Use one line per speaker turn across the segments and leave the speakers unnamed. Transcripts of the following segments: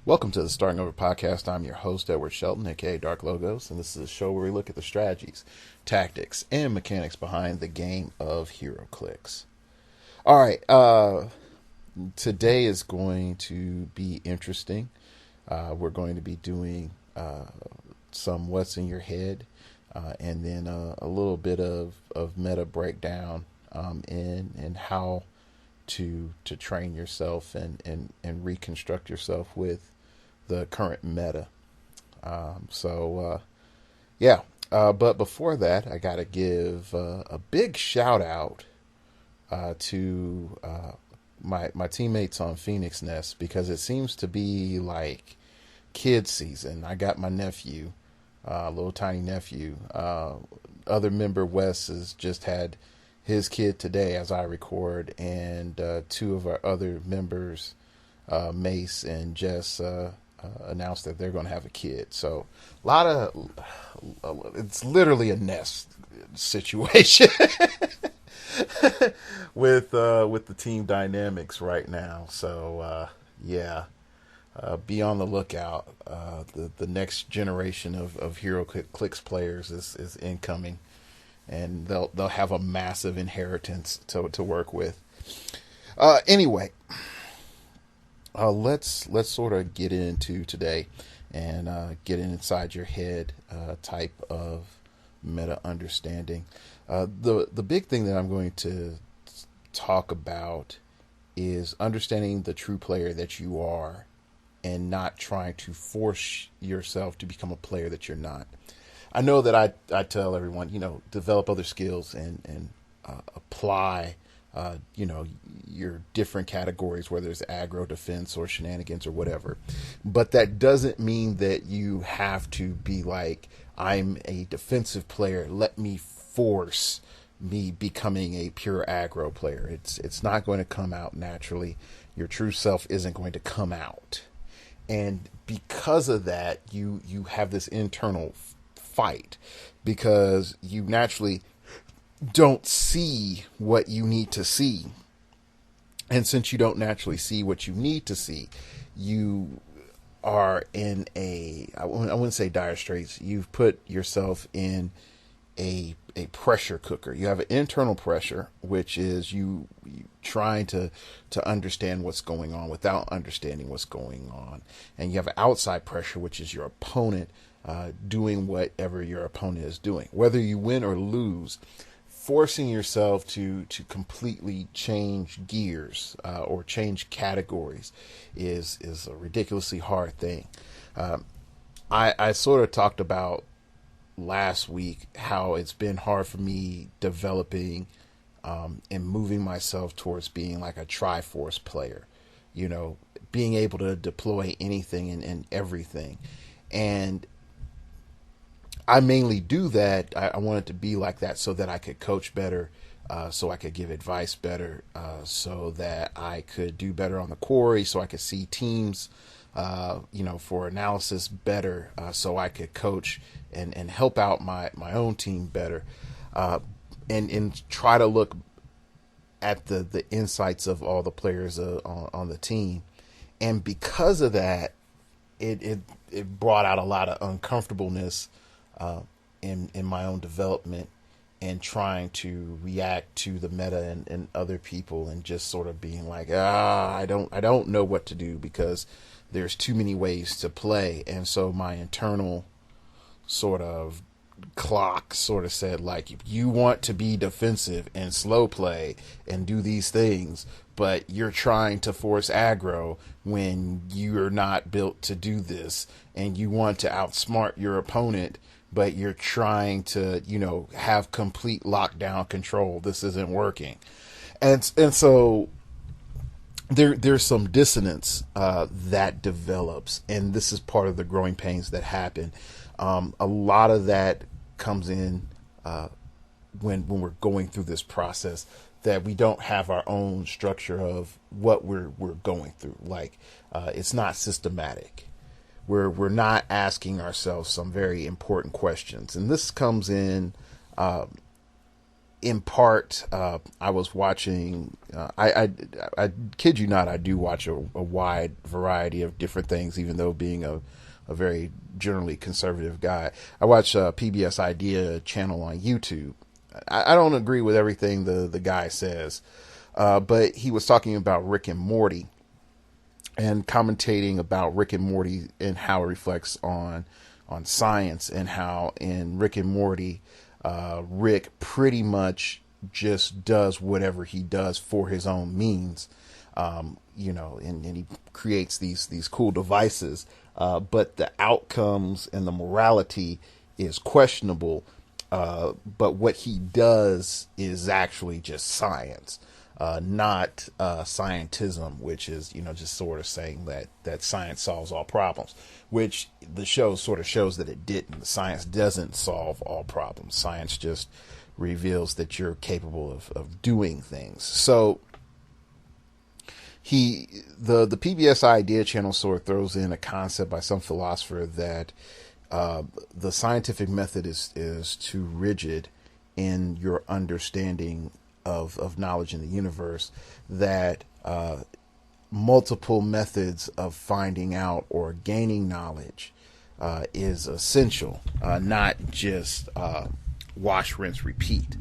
Welcome to the Starting Over podcast. I'm your host, Edward Shelton, aka Dark Logos, and this is a show where we look at the strategies, tactics, and mechanics behind the game of heroclix. All right, today is going to be interesting. We're going to be doing some what's in your head, and then a little bit of meta breakdown and how to train yourself and reconstruct yourself with the current meta. But before that, I got to give a big shout out to my teammates on Phoenix Nest, because it seems to be like kid season. I got my nephew, little tiny nephew. Other member Wes has just had his kid today as I record, and two of our other members, Mace and Jess, announced that they're going to have a kid. So it's literally a nest situation with the team dynamics right now. So be on the lookout. The next generation of heroclix players is incoming, and they'll have a massive inheritance to work with. Anyway, let's sort of get into today and get inside your head type of meta understanding. The big thing that I'm going to talk about is understanding the true player that you are and not trying to force yourself to become a player that you're not. I know that I tell everyone, develop other skills and apply, your different categories, whether it's aggro, defense, or shenanigans or whatever. But that doesn't mean that you have to be like, I'm a defensive player, let me force me becoming a pure aggro player. It's not going to come out naturally. Your true self isn't going to come out. And because of that, you have this internal fight, because you naturally don't see what you need to see. And since you don't naturally see what you need to see, you are in I wouldn't say dire straits. You've put yourself in a pressure cooker. You have an internal pressure, which is you trying to understand what's going on without understanding what's going on. And you have an outside pressure, which is your opponent doing whatever your opponent is doing. Whether you win or lose, forcing yourself to completely change gears or change categories is a ridiculously hard thing. I sort of talked about last week how it's been hard for me developing and moving myself towards being like a Triforce player, being able to deploy anything and everything. And I mainly do that. I wanted to be like that so that I could coach better, so I could give advice better, so that I could do better on the quarry, so I could see teams, for analysis better, so I could coach and help out my own team better, and try to look at the insights of all the players on the team. And because of that, it brought out a lot of uncomfortableness in my own development, and trying to react to the meta and other people, and just sort of being like, I don't know what to do because there's too many ways to play. And so my internal sort of clock sort of said, like, if you want to be defensive and slow play and do these things, but you're trying to force aggro when you're not built to do this, and you want to outsmart your opponent, but you're trying to, have complete lockdown control, this isn't working. And so there's some dissonance that develops, and this is part of the growing pains that happen. A lot of that comes in when we're going through this process, that we don't have our own structure of what we're going through. Like, it's not systematic. We're not asking ourselves some very important questions, and this comes in in part, I was watching. I kid you not, I do watch a wide variety of different things, even though being a very generally conservative guy. I watch PBS Idea channel on YouTube. I don't agree with everything the guy says, but he was talking about Rick and Morty and commentating about Rick and Morty and how it reflects on science, and how in Rick and Morty, Rick pretty much just does whatever he does for his own means, and he creates these cool devices, but the outcomes and the morality is questionable. But what he does is actually just science, not scientism, which is just sort of saying that science solves all problems, which the show sort of shows that it didn't. Science doesn't solve all problems. Science just reveals that you're capable of doing things. So the PBS Idea channel sort of throws in a concept by some philosopher that the scientific method is too rigid in your understanding of knowledge in the universe, that multiple methods of finding out or gaining knowledge is essential, not just wash, rinse, repeat.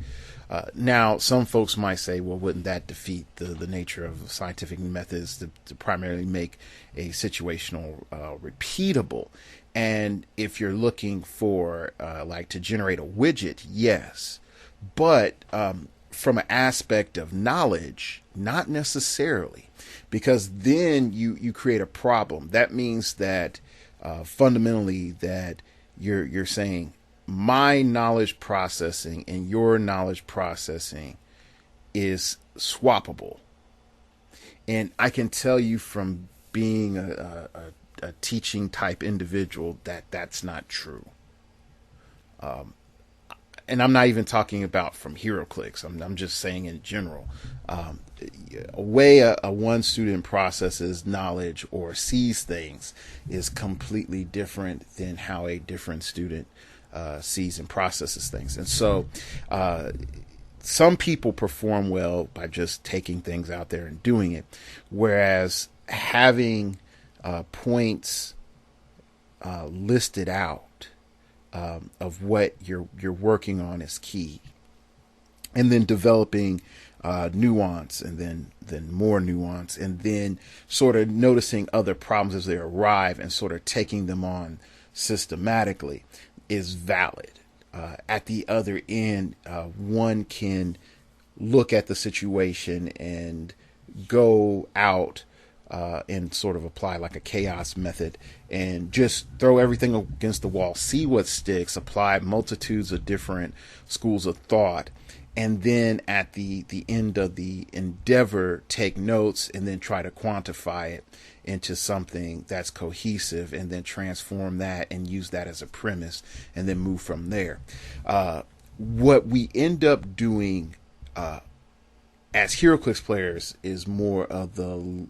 Now, some folks might say, well, wouldn't that defeat the nature of scientific methods to primarily make a situational repeatable? And if you're looking for like to generate a widget, yes. But from an aspect of knowledge, not necessarily, because then you create a problem. That means that fundamentally that you're saying my knowledge processing and your knowledge processing is swappable. And I can tell you from being a teaching type individual that that's not true. And I'm not even talking about from heroclix. I'm just saying in general. A way a one student processes knowledge or sees things is completely different than how a different student sees and processes things. And so some people perform well by just taking things out there and doing it, whereas having points listed out of what you're working on is key, and then developing nuance, and then more nuance, and then sort of noticing other problems as they arrive and sort of taking them on systematically is valid. At the other end, one can look at the situation and go out and sort of apply like a chaos method and just throw everything against the wall, see what sticks, apply multitudes of different schools of thought, and then at the end of the endeavor, take notes and then try to quantify it into something that's cohesive, and then transform that and use that as a premise, and then move from there. What we end up doing as heroclix players is more of the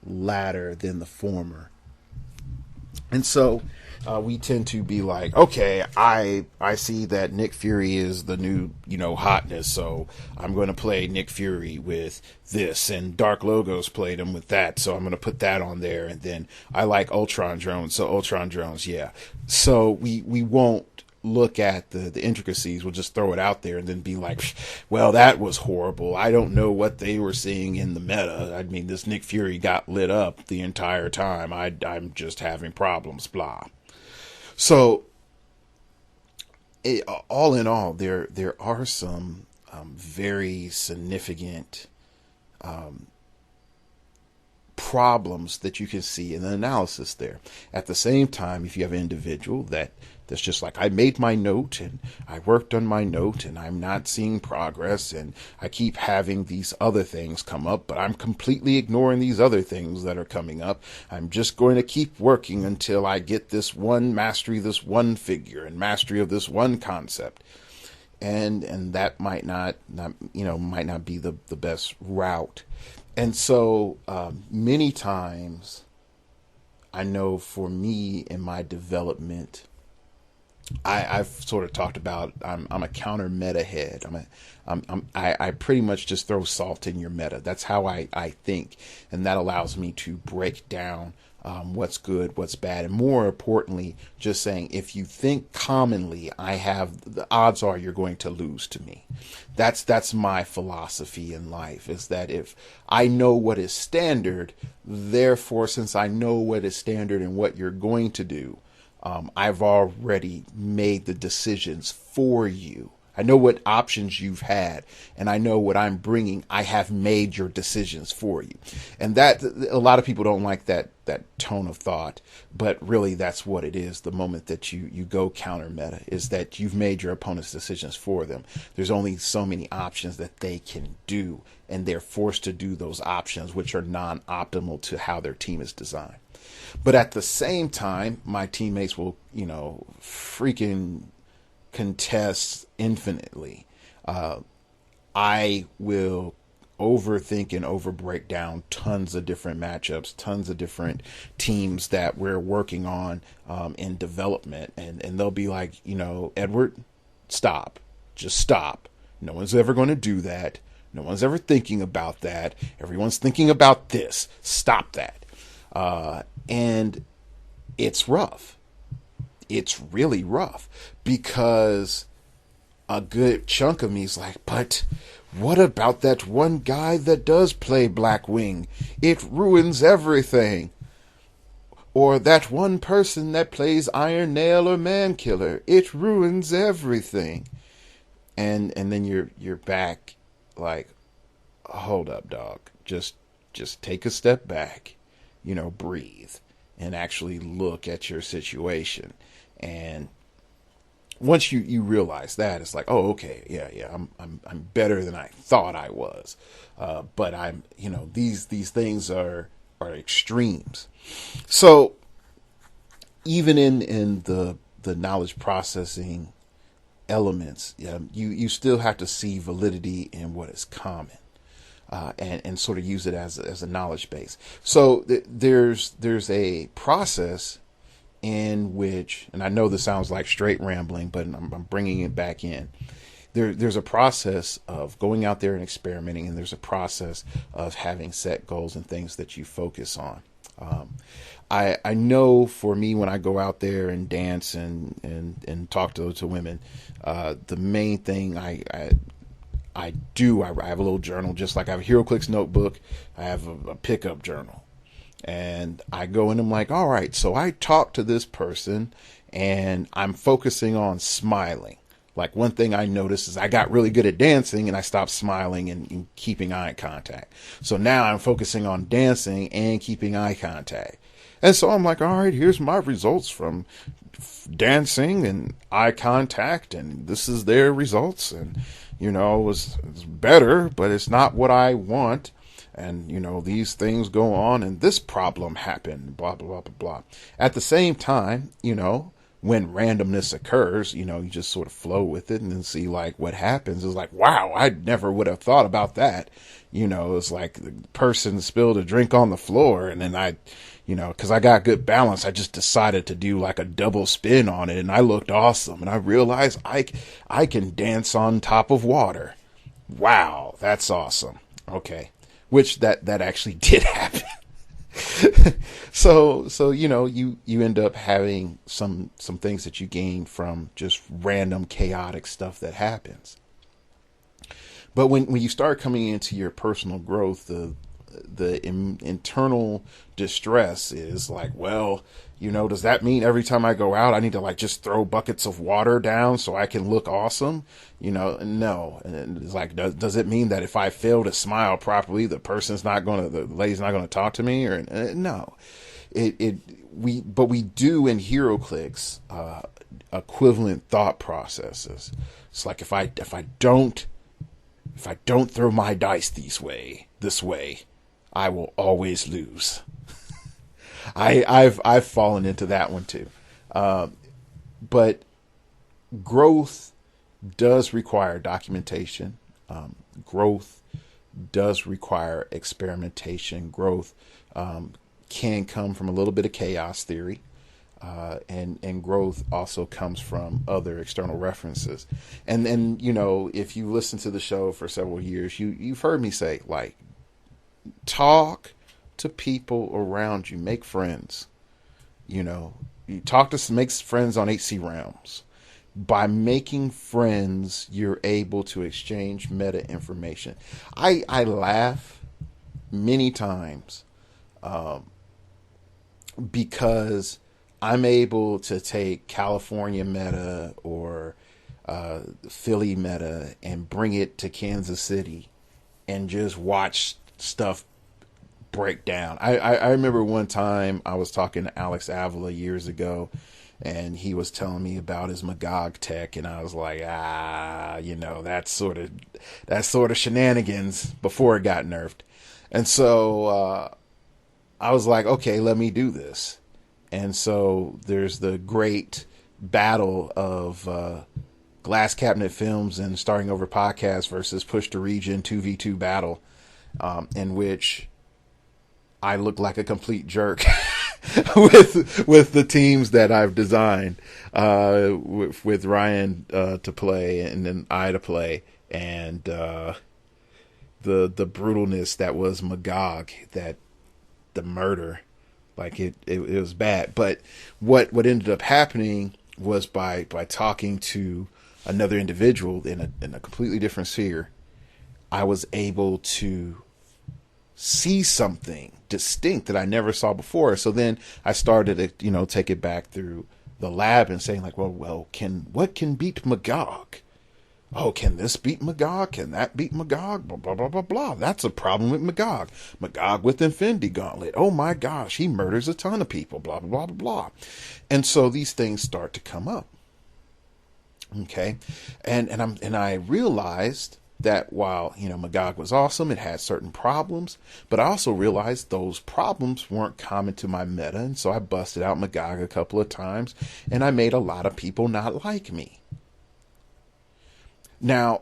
latter than the former. And so we tend to be like, okay, I see that Nick Fury is the new, hotness, so I'm going to play Nick Fury with this, and Dark Logos played him with that, so I'm going to put that on there, and then I like Ultron drones, so Ultron drones, yeah. So we won't look at the intricacies. We'll just throw it out there and then be like, well, that was horrible. I don't know what they were seeing in the meta. I mean, this Nick Fury got lit up the entire time. I'm just having problems, blah. So all in all, there are some very significant problems that you can see in the analysis there. At the same time, if you have an individual that's just like, I made my note and I worked on my note and I'm not seeing progress, and I keep having these other things come up, but I'm completely ignoring these other things that are coming up. I'm just going to keep working until I get this one mastery, this one figure, and mastery of this one concept. And that might not be the best route. And so many times, I know for me in my development, I've sort of talked about I'm a counter meta head. I pretty much just throw salt in your meta. That's how I think, and that allows me to break down what's good, what's bad, and more importantly, just saying if you think commonly, I have the odds are you're going to lose to me. That's my philosophy in life. Is that if I know what is standard, therefore, since I know what is standard and what you're going to do, I've already made the decisions for you. I know what options you've had, and I know what I'm bringing. I have made your decisions for you, and that a lot of people don't like that tone of thought, but really that's what it is. The moment that you go counter meta is that you've made your opponent's decisions for them. There's only so many options that they can do, and they're forced to do those options, which are non-optimal to how their team is designed. But at the same time, my teammates will, freaking contest infinitely. I will overthink and over break down tons of different matchups, tons of different teams that we're working on in development. And they'll be like, Edward, stop. Just stop. No one's ever going to do that. No one's ever thinking about that. Everyone's thinking about this. Stop that. And it's rough. It's really rough because a good chunk of me is like, but what about that one guy that does play Blackwing? It ruins everything. Or that one person that plays Iron Nail or Mankiller. It ruins everything. And then you're back like, hold up, dog. Just take a step back. Breathe and actually look at your situation. And once you realize that, it's like, oh, okay, yeah, I'm better than I thought I was. But I'm, these things are extremes. So even in the knowledge processing elements, you still have to see validity in what is common. And sort of use it as a knowledge base. So there's a process in which, and I know this sounds like straight rambling, but I'm bringing it back in. There's a process of going out there and experimenting, and there's a process of having set goals and things that you focus on. I know for me when I go out there and dance and talk to women, the main thing I have a little journal, just like I have a heroclix notebook. I have a pickup journal, and I go in. I'm like, all right, so I talk to this person, and I'm focusing on smiling. Like one thing I noticed is I got really good at dancing, and I stopped smiling and keeping eye contact. So now I'm focusing on dancing and keeping eye contact. And so I'm like, all right, here's my results from dancing and eye contact, and this is their results. And it's better, but it's not what I want. And, these things go on and this problem happened, blah, blah, blah, blah. At the same time, when randomness occurs, you just sort of flow with it and then see like what happens. It's like, wow, I never would have thought about that. It's like the person spilled a drink on the floor and then because I got good balance, I just decided to do like a double spin on it, and I looked awesome. And I realized I can dance on top of water. Wow, that's awesome. Okay, which that actually did happen. So you end up having some things that you gain from just random chaotic stuff that happens. But when you start coming into your personal growth, the internal distress is like, well, does that mean every time I go out, I need to like just throw buckets of water down so I can look awesome? No. And it's like, does it mean that if I fail to smile properly, the lady's not going to talk to me? Or no, but we do in heroclix, equivalent thought processes. It's like, if I don't throw my dice this way, I will always lose. I've fallen into that one too. But growth does require documentation. Growth does require experimentation. Growth can come from a little bit of chaos theory. and growth also comes from other external references. And then, if you listen to the show for several years, you've heard me say, like, talk to people around you, make friends. You make friends on HC Realms. By making friends, you're able to exchange meta information. I laugh many times because I'm able to take California meta or Philly meta and bring it to Kansas City and just watch stuff break down. I remember one time I was talking to Alex Avila years ago, and he was telling me about his Magog tech, and I was like, that's sort of shenanigans before it got nerfed. And so I was like, okay, let me do this. And so there's the great battle of Glass Cabinet Films and Starting Over Podcast versus Push to Region 2v2 battle, in which I look like a complete jerk with the teams that I've designed, with Ryan to play and then I to play, and the brutalness that was Magog, that the murder, like it was bad. But what ended up happening was by talking to another individual in a completely different sphere, I was able to see something distinct that I never saw before. So then I started to, take it back through the lab and saying like, well, what can beat Magog? Oh, can this beat Magog? Can that beat Magog? Blah, blah, blah, blah, blah. That's a problem with Magog. Magog with Infinity Gauntlet. Oh my gosh, he murders a ton of people. Blah, blah, blah, blah, blah. And so these things start to come up. Okay. And I realized that while, Magog was awesome, it had certain problems, but I also realized those problems weren't common to my meta. And so I busted out Magog a couple of times and I made a lot of people not like me. Now,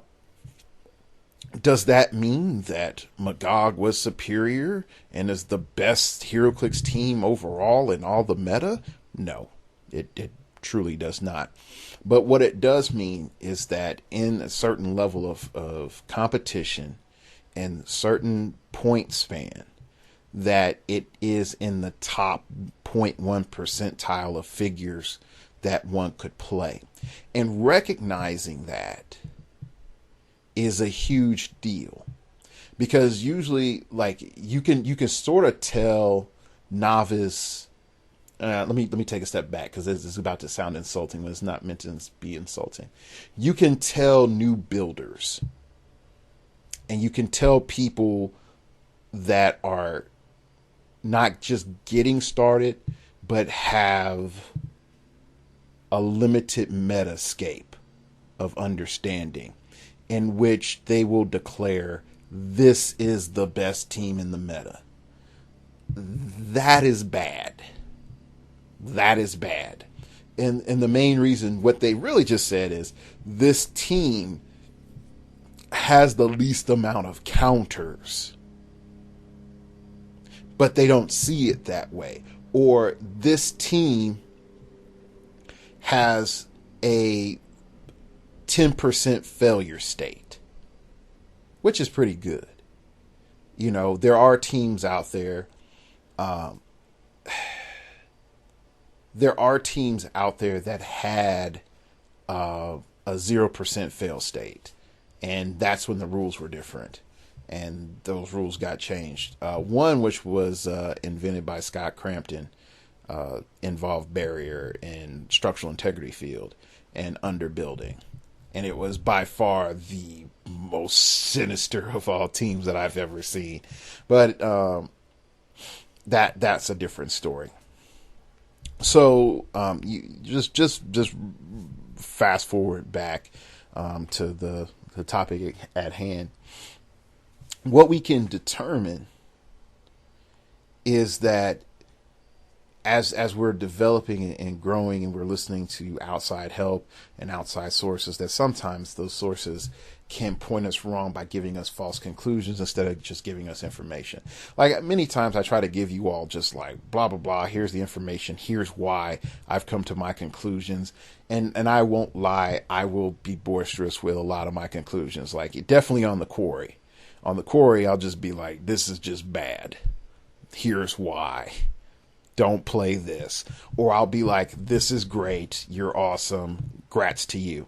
does that mean that Magog was superior and is the best heroclix team overall in all the meta? No, it truly does not. But what it does mean is that in a certain level of competition and certain point span, that it is in the top 0.1 percentile of figures that one could play. And recognizing that is a huge deal, because usually, like, you can sort of tell novice. Let me take a step back, because this is about to sound insulting, but it's not meant to be insulting. You can tell new builders, and you can tell people that are not just getting started, but have a limited metascape of understanding, in which they will declare, this is the best team in the meta. That is bad. That is bad. And the main reason, what they really just said is, this team has the least amount of counters, but they don't see it that way. Or this team has a 10% failure state, which is pretty good. There are teams out there. There are teams out there that had a 0% fail state, and that's when the rules were different, and those rules got changed. One, which was invented by Scott Crampton, involved barrier and structural integrity field and underbuilding, and it was by far the most sinister of all teams that I've ever seen. But that's a different story. So you just fast forward back to the topic at hand. What we can determine is that as we're developing and growing, and we're listening to outside help and outside sources, that sometimes those sources can point us wrong by giving us false conclusions instead of just giving us information. Like many times I try to give you all just like blah, blah, blah. Here's the information. Here's why I've come to my conclusions. And I won't lie. I will be boisterous with a lot of my conclusions. Like definitely on the quarry. On the quarry, I'll just be like, this is just bad. Here's why. Don't play this. Or I'll be like, this is great. You're awesome. Grats to you.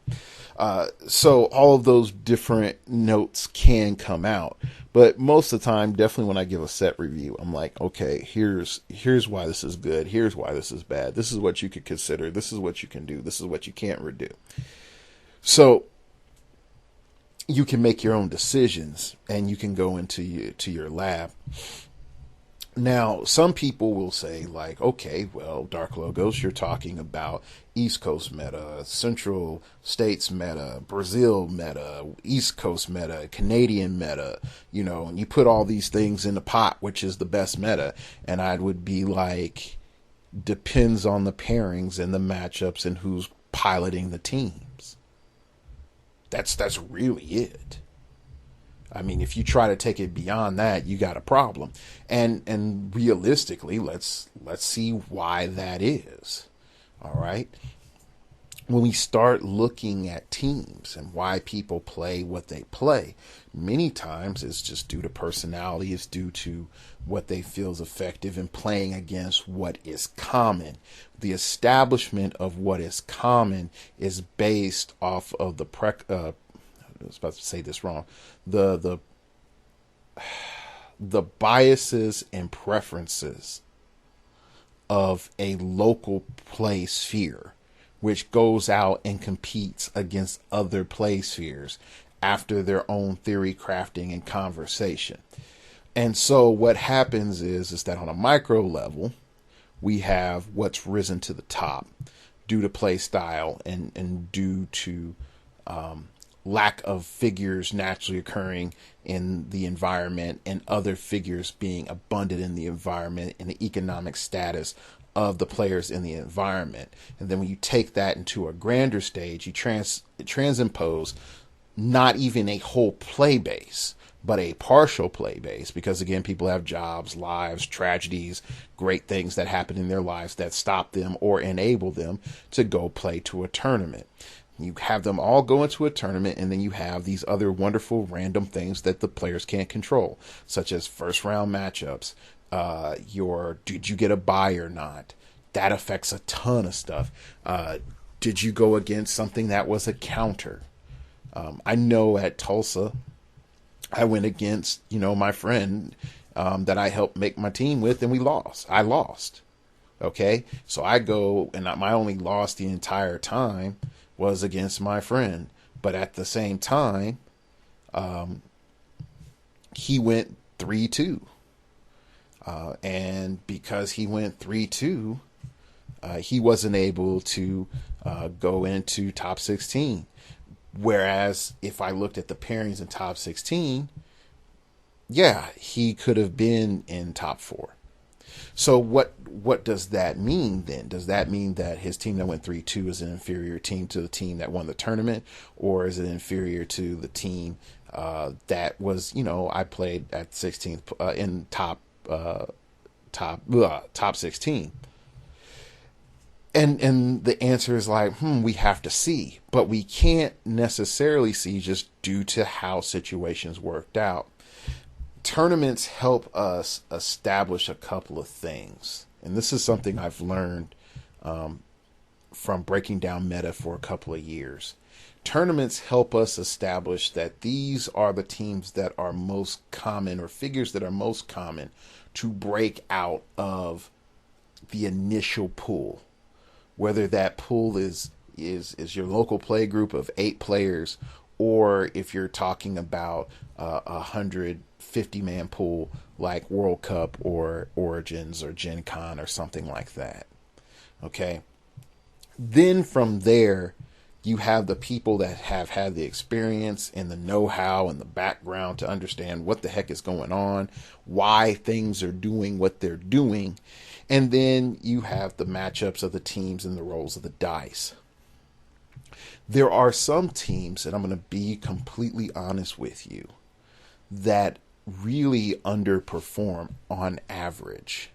So all of those different notes can come out. But most of the time, definitely when I give a set review, I'm like, okay, here's why this is good. Here's why this is bad. This is what you could consider. This is what you can do. This is what you can't redo. So you can make your own decisions and you can go into your lab. Now, some people will say like, okay, well, Dark Logos, you're talking about East Coast meta, Central States meta, Brazil meta, East Coast meta, Canadian meta, and you put all these things in the pot, which is the best meta. And I would be like, depends on the pairings and the matchups and who's piloting the teams. That's really it. I mean, if you try to take it beyond that, you got a problem. And realistically, let's see why that is. All right. When we start looking at teams and why people play what they play, many times it's just due to personality. It's due to what they feel is effective in playing against what is common. The establishment of what is common is based off of I was about to say this wrong. The biases and preferences of a local play sphere, which goes out and competes against other play spheres after their own theory crafting and conversation. And so what happens is that on a micro level, we have what's risen to the top due to play style and due to lack of figures naturally occurring in the environment and other figures being abundant in the environment and the economic status of the players in the environment. And then when you take that into a grander stage, you transimpose not even a whole play base, but a partial play base, because again, people have jobs, lives, tragedies, great things that happen in their lives that stop them or enable them to go play to a tournament. You have them all go into a tournament, and then you have these other wonderful random things that the players can't control, such as first round matchups. Did you get a bye or not? That affects a ton of stuff. Did you go against something that was a counter? I know at Tulsa, I went against, my friend that I helped make my team with, and we lost. I lost. Okay. So I go, and my only loss the entire time was against my friend. But at the same time, he went 3-2. And because he went 3-2, he wasn't able to go into top 16. Whereas if I looked at the pairings in top 16, yeah, he could have been in top 4. So what does that mean then? Does that mean that his team that went 3-2 is an inferior team to the team that won the tournament? Or is it inferior to the team that was, I played at 16th in top 16? And the answer is like, we have to see. But we can't necessarily see just due to how situations worked out. Tournaments help us establish a couple of things. And this is something I've learned from breaking down meta for a couple of years. Tournaments help us establish that these are the teams that are most common, or figures that are most common to break out of the initial pool. Whether that pool is your local play group of 8 players, or if you're talking about 150-man pool like World Cup or Origins or Gen Con or something like that. Okay. Then from there, you have the people that have had the experience and the know-how and the background to understand what the heck is going on, why things are doing what they're doing. And then you have the matchups of the teams and the rolls of the dice. There are some teams, and I'm going to be completely honest with you, that really underperform on average,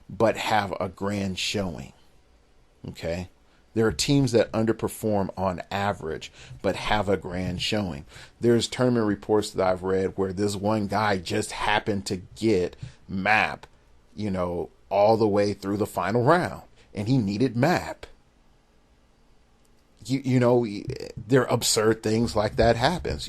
but have a grand showing. Okay? There are teams that underperform on average, but have a grand showing. There's tournament reports that I've read where this one guy just happened to get map, all the way through the final round, and he needed map. There are absurd things like that happens.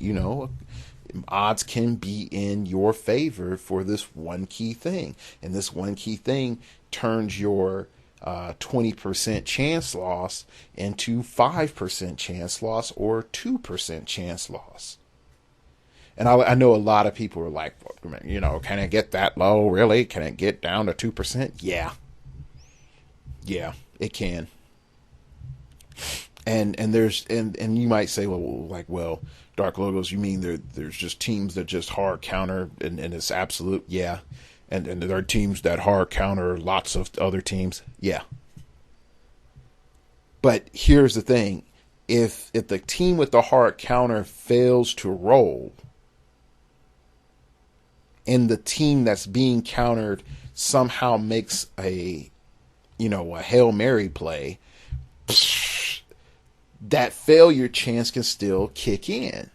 Odds can be in your favor for this one key thing, and this one key thing turns your 20% chance loss into 5% chance loss or 2% chance loss. And I know a lot of people are like, can it get that low? Really? Can it get down to 2%? Yeah, it can. And you might say, well, Dark Logos, you mean there's just teams that just hard counter and it's absolute? Yeah. And there are teams that hard counter lots of other teams. Yeah. But here's the thing. If the team with the hard counter fails to roll, and the team that's being countered somehow makes a Hail Mary play, that failure chance can still kick in.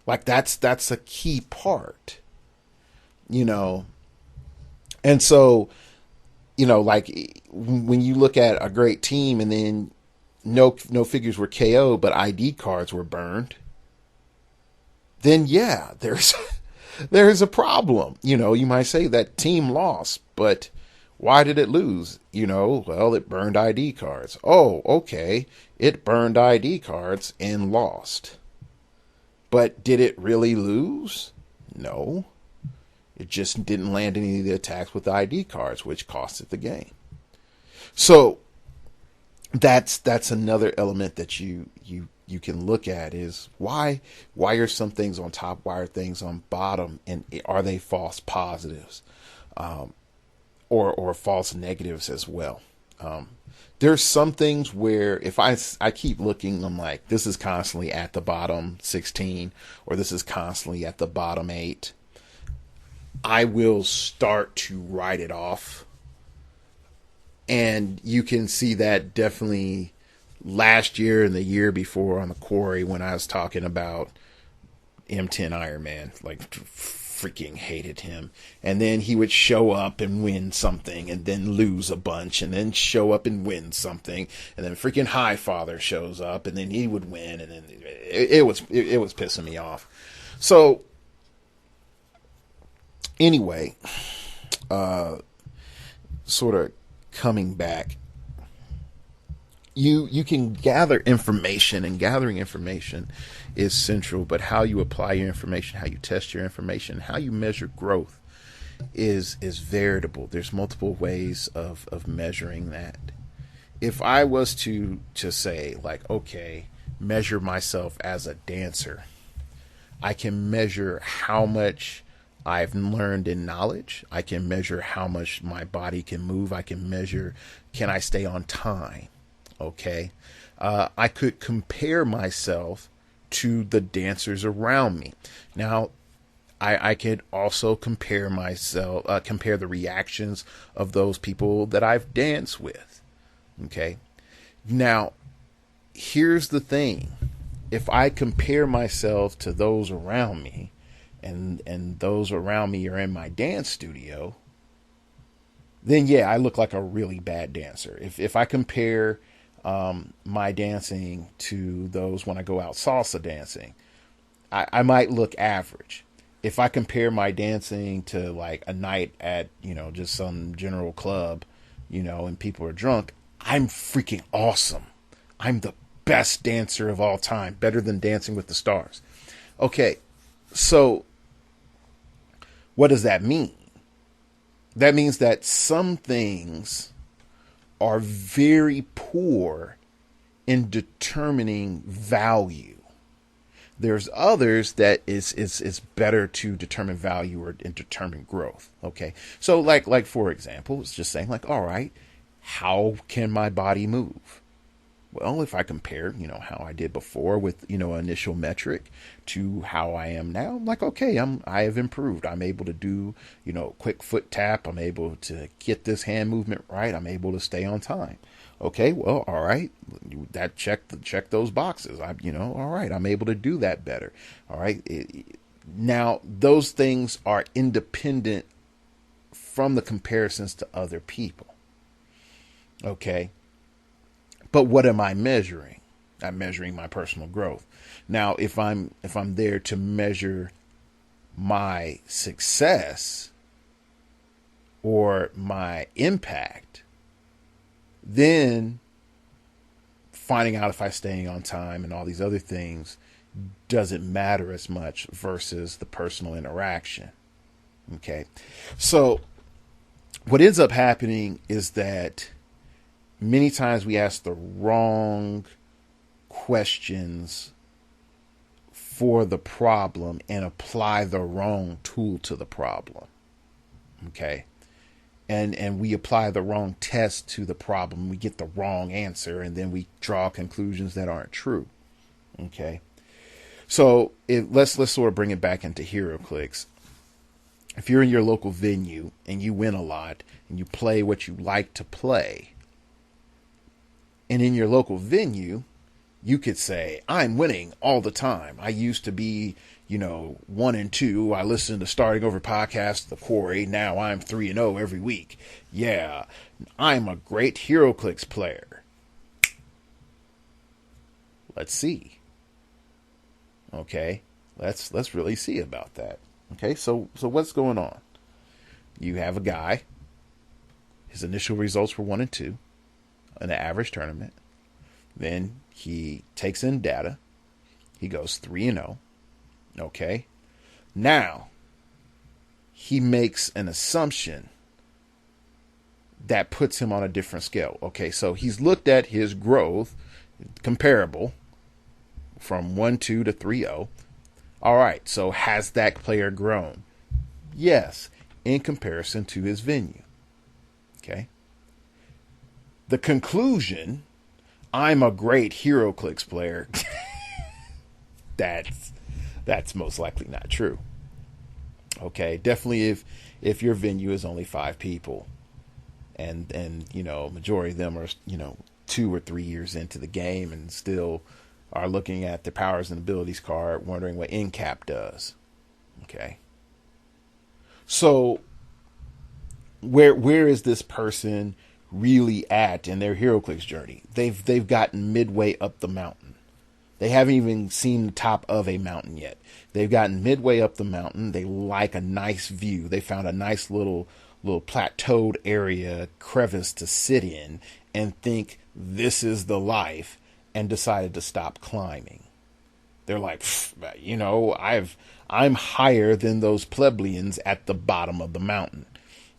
Like that's a key part. And so, like when you look at a great team and then no figures were KO'd, but ID cards were burned, then yeah, there's a problem. You might say that team lost, but why did it lose? Well, it burned ID cards. Oh, okay. It burned ID cards and lost. But did it really lose? No. It just didn't land any of the attacks with the ID cards, which cost it the game. So that's another element that you can look at is why are some things on top, why are things on bottom, and are they false positives or false negatives as well? There's some things where if I keep looking, I'm like, this is constantly at the bottom 16 or this is constantly at the bottom 8. I will start to write it off. And you can see that definitely last year and the year before on the quarry when I was talking about M10 Iron Man, like freaking hated him. And then he would show up and win something and then lose a bunch and then show up and win something. And then freaking Highfather shows up and then he would win. And then it was pissing me off. So anyway, sort of coming back, you can gather information, and gathering information is central, but how you apply your information, how you test your information, how you measure growth is veritable. There's multiple ways of measuring that. If I was to say, like, okay, measure myself as a dancer, I can measure how much I've learned in knowledge. I can measure how much my body can move. I can measure, can I stay on time? Okay. I could compare myself to the dancers around me. Now, I could also compare the reactions of those people that I've danced with. Okay. Now, here's the thing. If I compare myself to those around me, and those around me are in my dance studio, then yeah, I look like a really bad dancer. If I compare my dancing to those when I go out salsa dancing, I might look average. If I compare my dancing to like a night at, just some general club, and people are drunk, I'm freaking awesome. I'm the best dancer of all time, better than Dancing with the Stars. Okay, so what does that mean? That means that some things are very poor in determining value. There's others that is better to determine value or and determine growth. Okay. So like for example, it's just saying like, all right, how can my body move? Well, if I compare, how I did before with, initial metric to how I am now, I'm like, okay, I have improved. I'm able to do, quick foot tap. I'm able to get this hand movement right. I'm able to stay on time. Okay, well, all right, that check those boxes. All right, I'm able to do that better. All right, now those things are independent from the comparisons to other people. Okay. But what am I measuring? I'm measuring my personal growth. Now, if I'm there to measure my success or my impact, then finding out if I'm staying on time and all these other things doesn't matter as much versus the personal interaction. Okay. So what ends up happening is that many times we ask the wrong questions for the problem and apply the wrong tool to the problem. Okay. And we apply the wrong test to the problem. We get the wrong answer, and then we draw conclusions that aren't true. Okay. So let's sort of bring it back into heroclix. If you're in your local venue and you win a lot and you play what you like to play, and in your local venue, you could say, I'm winning all the time. I used to be, 1 and 2. I listened to Starting Over podcast, The Quarry. Now I'm 3 and 0 every week. Yeah, I'm a great heroclix player. Let's see. Okay, let's really see about that. Okay, so what's going on? You have a guy. His initial results were 1 and 2 in an average tournament. Then he takes in data. He goes 3 and 0. Okay. Now he makes an assumption that puts him on a different scale. Okay, so he's looked at his growth comparable from 1-2 to 3-0. All right, so has that player grown? Yes, in comparison to his venue. Okay. The conclusion, I'm a great heroclix player. That's most likely not true. Okay, definitely if your venue is only 5 people and majority of them are 2 or 3 years into the game and still are looking at the powers and abilities card, wondering what NCAP does. Okay. So where is this person really at in their heroclix journey? They've gotten midway up the mountain. They haven't even seen the top of a mountain yet. They've gotten midway up the mountain. They like a nice view. They found a nice little plateaued area, crevice to sit in and think this is the life, and decided to stop climbing. They're like, I'm higher than those plebeians at the bottom of the mountain.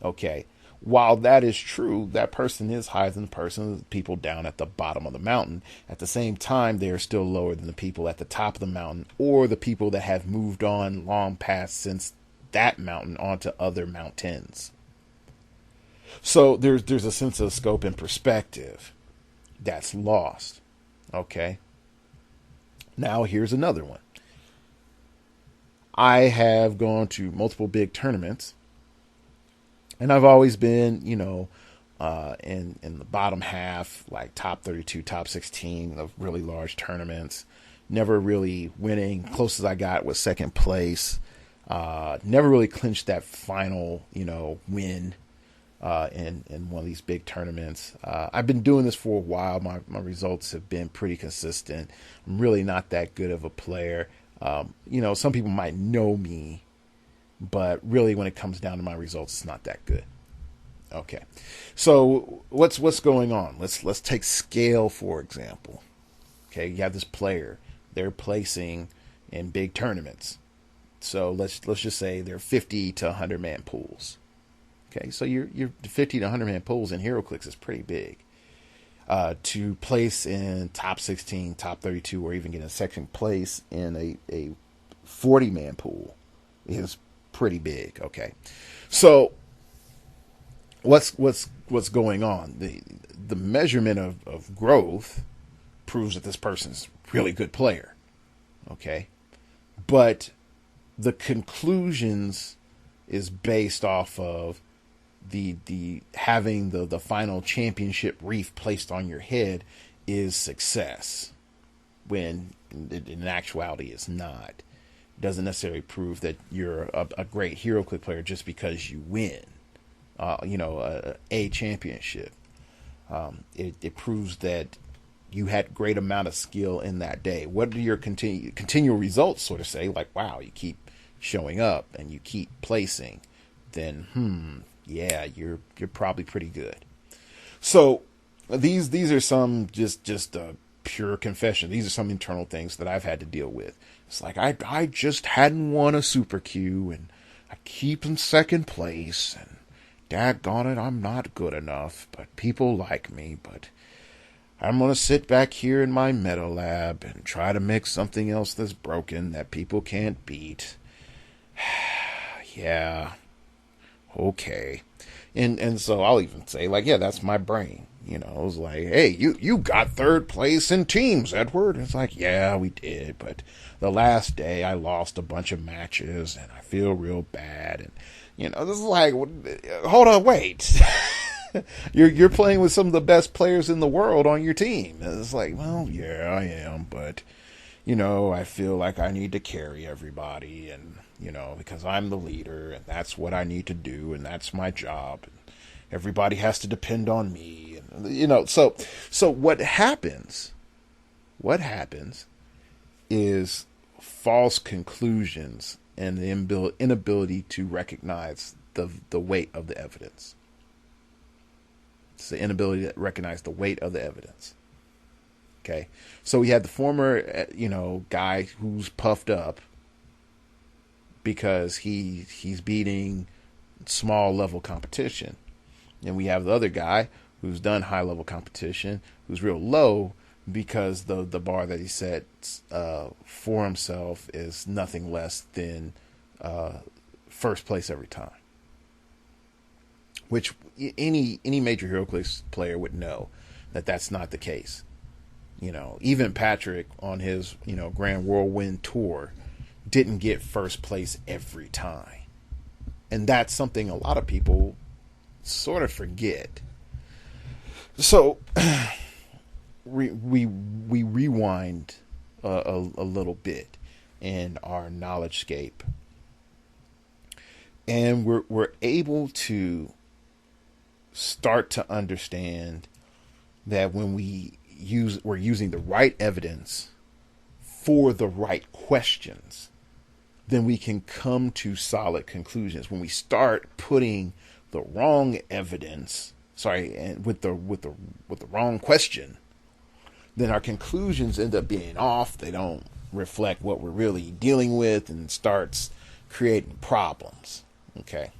Okay. While that is true, that person is higher than the people down at the bottom of the mountain. At the same time, they are still lower than the people at the top of the mountain, or the people that have moved on long past since that mountain onto other mountains. So there's a sense of scope and perspective that's lost. Okay. Now here's another one. I have gone to multiple big tournaments, and I've always been, in the bottom half, like top 32, top 16 of really large tournaments. Never really winning. Closest I got was second place. Never really clinched that final, win in one of these big tournaments. I've been doing this for a while. My results have been pretty consistent. I'm really not that good of a player. Some people might know me, but really when it comes down to my results, it's not that good. Okay. So what's going on? Let's take scale, for example. Okay. You have this player, they're placing in big tournaments. So let's just say they're 50 to 100 man pools. Okay. So your 50 to 100 man pools in heroclix is pretty big. To place in top 16, top 32, or even get a second place in a 40 man pool is pretty big. Okay. So what's going on? The measurement of growth proves that this person's a really good player. Okay. But the conclusions is based off of the having the final championship wreath placed on your head is success, when in actuality it's not. It doesn't necessarily prove that you're a great heroclix player just because you win a championship. It proves that you had great amount of skill in that day. What do your continual results sort of say? Like, wow, you keep showing up and you keep placing, then yeah, you're probably pretty good. So these are some just pure confession. These are some internal things that I've had to deal with. It's like I just hadn't won a super Q, and I keep in second place, and daggone it, I'm not good enough, but people like me, but I'm going to sit back here in my meta lab and try to make something else that's broken that people can't beat. Yeah. Okay. And so I'll even say, like, yeah, that's my brain. You know, it was like, hey, you got third place in teams, Edward. It's like, yeah, we did, but the last day I lost a bunch of matches and I feel real bad. And, you know, this is like, hold on, wait. You're playing with some of the best players in the world on your team. And it's like, well, yeah, I am, but, you know, I feel like I need to carry everybody, and, you know, because I'm the leader and that's what I need to do and that's my job. And everybody has to depend on me. And, you know, so what happens is false conclusions and the inability to recognize the weight of the evidence. It's the inability to recognize the weight of the evidence. Okay. So we had the former, guy who's puffed up because he's beating small level competition. And we have the other guy who's done high level competition, who's real low because the bar that he sets for himself is nothing less than first place every time. Which any major heroclix player would know that that's not the case. You know, even Patrick on his, Grand Whirlwind Tour didn't get first place every time. And that's something a lot of people sort of forget. So we rewind a little bit in our knowledge scape, and we're able to start to understand that when we're using the right evidence for the right questions, then we can come to solid conclusions. When we start putting the wrong evidence, and with the wrong question, then our conclusions end up being off. They don't reflect what we're really dealing with, and starts creating problems. Okay.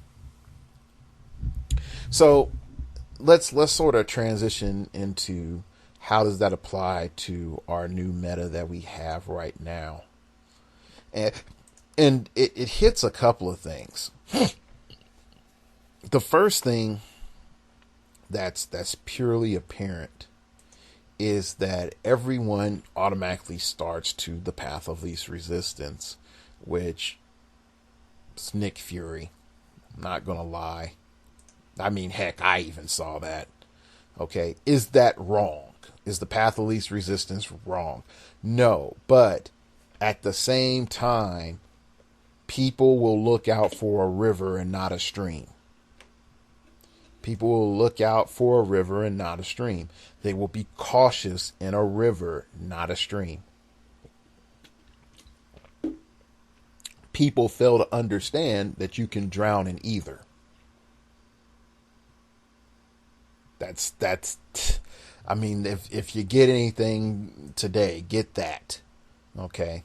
So let's sort of transition into how does that apply to our new meta that we have right now. And it hits a couple of things. The first thing that's purely apparent is that everyone automatically starts to the path of least resistance, which is Nick Fury. I'm not gonna lie. I mean, heck, I even saw that. Okay, is that wrong? Is the path of least resistance wrong? No, but at the same time, people will look out for a river and not a stream. People will look out for a river and not a stream. They will be cautious in a river, not a stream. People fail to understand that you can drown in either. I mean, if you get anything today, get that. Okay.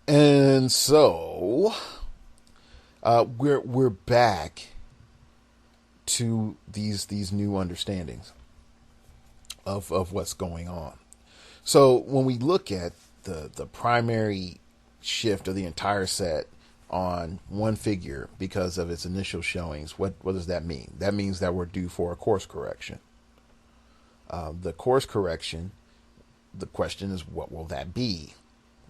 And so we're back to these new understandings of what's going on. So when we look at the primary shift of the entire set on one figure because of its initial showings, what does that mean? That means that we're due for a course correction. The course correction the question is, what will that be?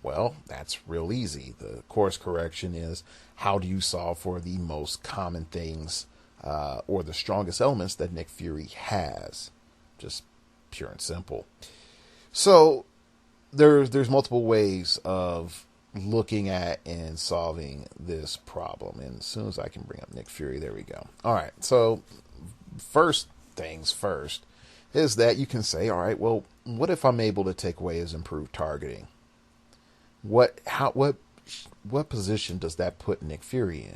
Well, that's real easy. The course correction is, how do you solve for the most common things or the strongest elements that Nick Fury has? Just pure and simple. So there's multiple ways of looking at and solving this problem. And as soon as I can bring up Nick Fury, there we go. All right. So first things first is that you can say, all right, well, what if I'm able to take away his improved targeting? What position does that put Nick Fury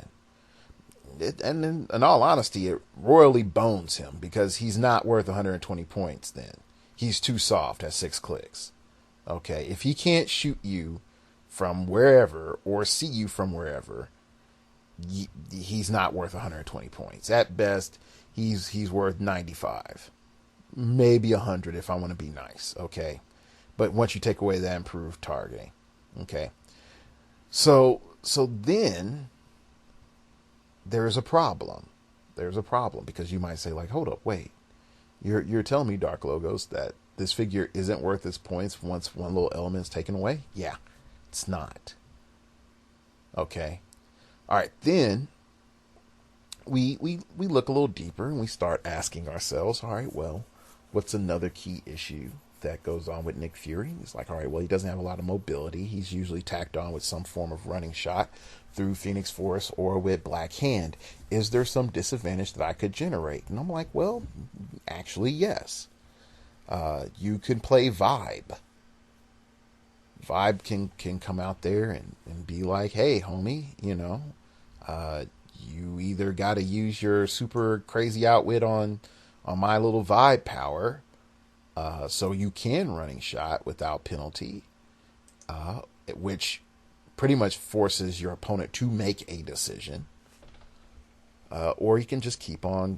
in? And in all honesty, it royally bones him, because he's not worth 120 points then. He's too soft at 6 clicks. Okay, if he can't shoot you from wherever or see you from wherever, he's not worth 120 points. At best, he's worth 95. Maybe 100 if I want to be nice, okay? But once you take away that improved targeting, okay? So then there's a problem. There's a problem, because you might say, like, hold up, wait. You're telling me, Dark Logos, that this figure isn't worth its points once one little element is taken away? Yeah, it's not. Okay. All right, then we look a little deeper and we start asking ourselves, all right, well, what's another key issue that goes on with Nick Fury? It's like, all right, well, he doesn't have a lot of mobility. He's usually tacked on with some form of running shot through Phoenix Force or with Black Hand. Is there some disadvantage that I could generate? And I'm like, well, actually, yes. You can play Vibe. Vibe can come out there and be like, hey, homie, you either got to use your super crazy outwit on my little Vibe power, so you can running shot without penalty, which pretty much forces your opponent to make a decision, or you can just keep on,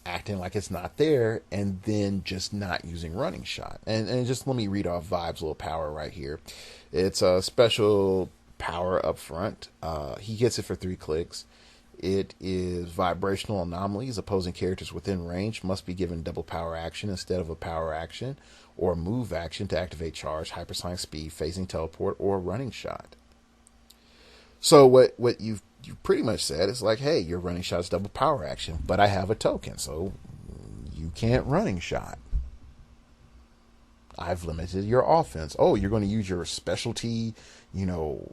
acting like it's not there and then just not using running shot. And just let me read off Vibe's little power right here. It's a special power up front. He gets it for 3 clicks. It is vibrational anomalies. Opposing characters within range must be given double power action instead of a power action or move action to activate charge, hypersonic speed, phasing teleport, or running shot. So what you pretty much said is like, hey, your running shot is double power action, but I have a token, so you can't running shot. I've limited your offense. Oh, you're going to use your specialty, your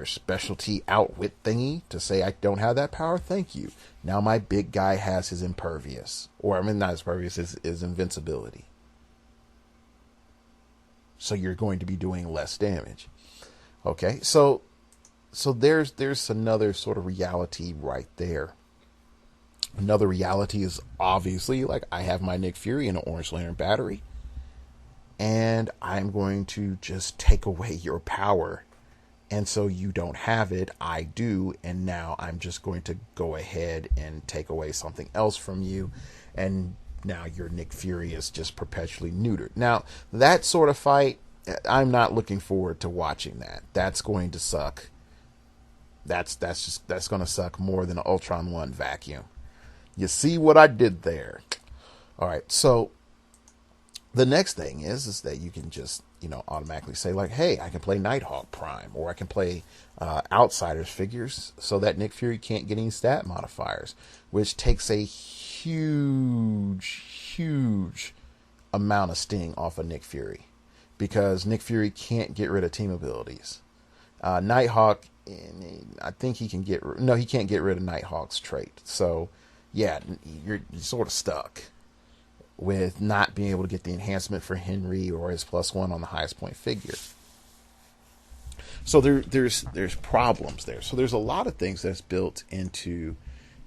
specialty outwit thingy to say I don't have that power? Thank you. Now my big guy has his impervious. Or, not his impervious, his invincibility. So you're going to be doing less damage. Okay, so there's another sort of reality right there. Another reality is obviously, like, I have my Nick Fury in an Orange Lantern battery, and I'm going to just take away your power. And so you don't have it, I do, and now I'm just going to go ahead and take away something else from you, and now your Nick Fury is just perpetually neutered. Now, that sort of fight, I'm not looking forward to watching that. That's going to suck. That's going to suck more than an Ultron 1 vacuum. You see what I did there? All right, so the next thing is that you can just, automatically say, like, hey, I can play Nighthawk Prime, or I can play Outsiders figures so that Nick Fury can't get any stat modifiers, which takes a huge amount of sting off of Nick Fury, because Nick Fury can't get rid of team abilities. Nighthawk, I think he can he can't get rid of Nighthawk's trait. So, yeah, you're sort of stuck with not being able to get the enhancement for Henry or his +1 on the highest point figure. So there's problems there. So there's a lot of things that's built into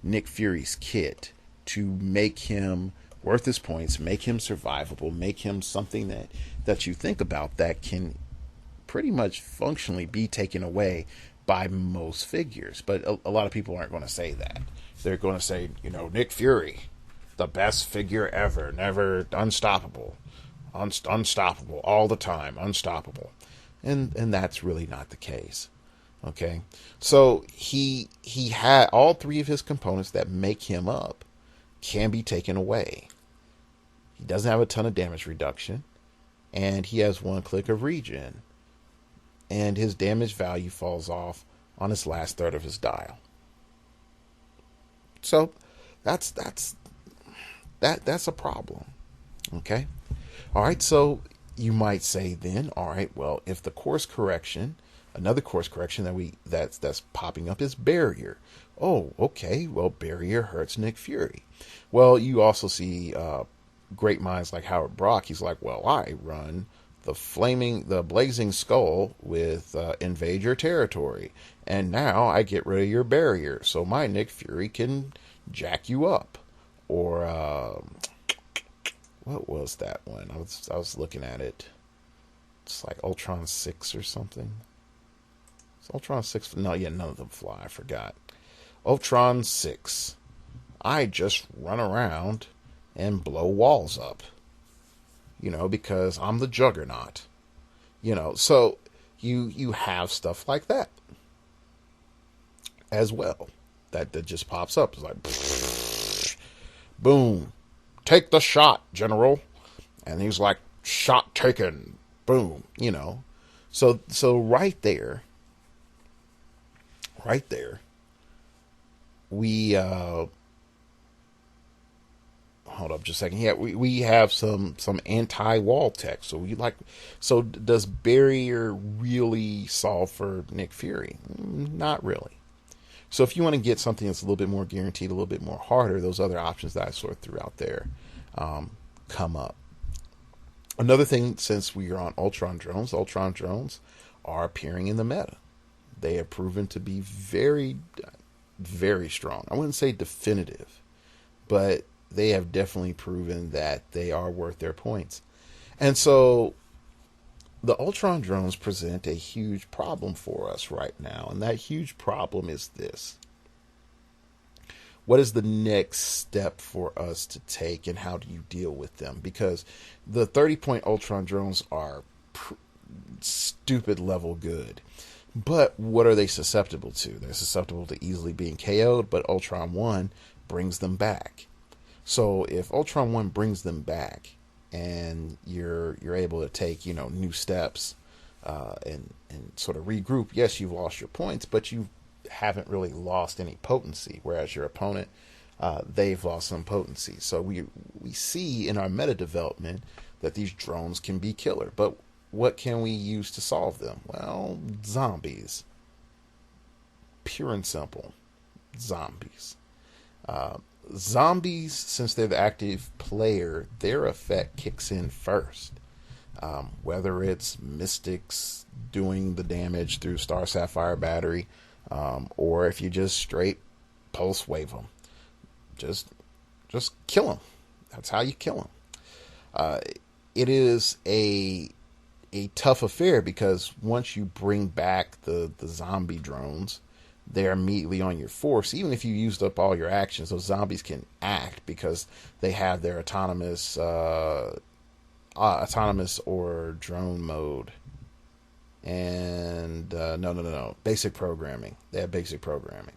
Nick Fury's kit to make him worth his points, make him survivable, make him something that you think about that can pretty much functionally be taken away by most figures. But a lot of people aren't going to say that. They're going to say, Nick Fury, the best figure ever, never unstoppable, unstoppable all the time, unstoppable. And that's really not the case. Okay. So he had all 3 of his components that make him up can be taken away. He doesn't have a ton of damage reduction, and he has 1 click of regen, and his damage value falls off on his last third of his dial. So that's a problem. Okay. All right. So you might say then, all right, well, if the course correction, another course correction that's popping up is barrier. Oh, okay. Well, barrier hurts Nick Fury. Well, you also see great minds like Howard Brock. He's like, well, I run the blazing skull with invade your territory, and now I get rid of your barrier, so my Nick Fury can jack you up. Or what was that one? I was looking at it. It's like Ultron 6 or something. It's Ultron 6. No, yeah, none of them fly. I forgot. Ultron 6. I just run around and blow walls up. Because I'm the Juggernaut. So you have stuff like that as well. That just pops up. It's like, boom, take the shot, General. And he's like, shot taken, boom, So right there, we hold up just a second. Yeah, we have some anti-wall tech. So does barrier really solve for Nick Fury? Not really. So if you want to get something that's a little bit more guaranteed, a little bit more harder, those other options that I sort of threw out there come up. Another thing, since we are on Ultron drones are appearing in the meta. They have proven to be very, very strong. I wouldn't say definitive, but they have definitely proven that they are worth their points. And so the Ultron drones present a huge problem for us right now. And that huge problem is this. What is the next step for us to take, and how do you deal with them? Because the 30-point Ultron drones are stupid level good. But what are they susceptible to? They're susceptible to easily being KO'd, but Ultron 1 brings them back. So if Ultron 1 brings them back, and you're able to take new steps and sort of regroup, yes, you've lost your points, but you haven't really lost any potency. Whereas your opponent, they've lost some potency. So we see in our meta development that these drones can be killer. But what can we use to solve them? Well, zombies. Pure and simple, zombies. Zombies, since they're the active player, their effect kicks in first. Whether it's Mystics doing the damage through Star Sapphire Battery, or if you just straight pulse wave them, just kill them. That's how you kill them. It is a tough affair, because once you bring back the zombie drones, they're immediately on your force. Even if you used up all your actions, those zombies can act because they have their autonomous or drone mode. And no. Basic programming. They have basic programming.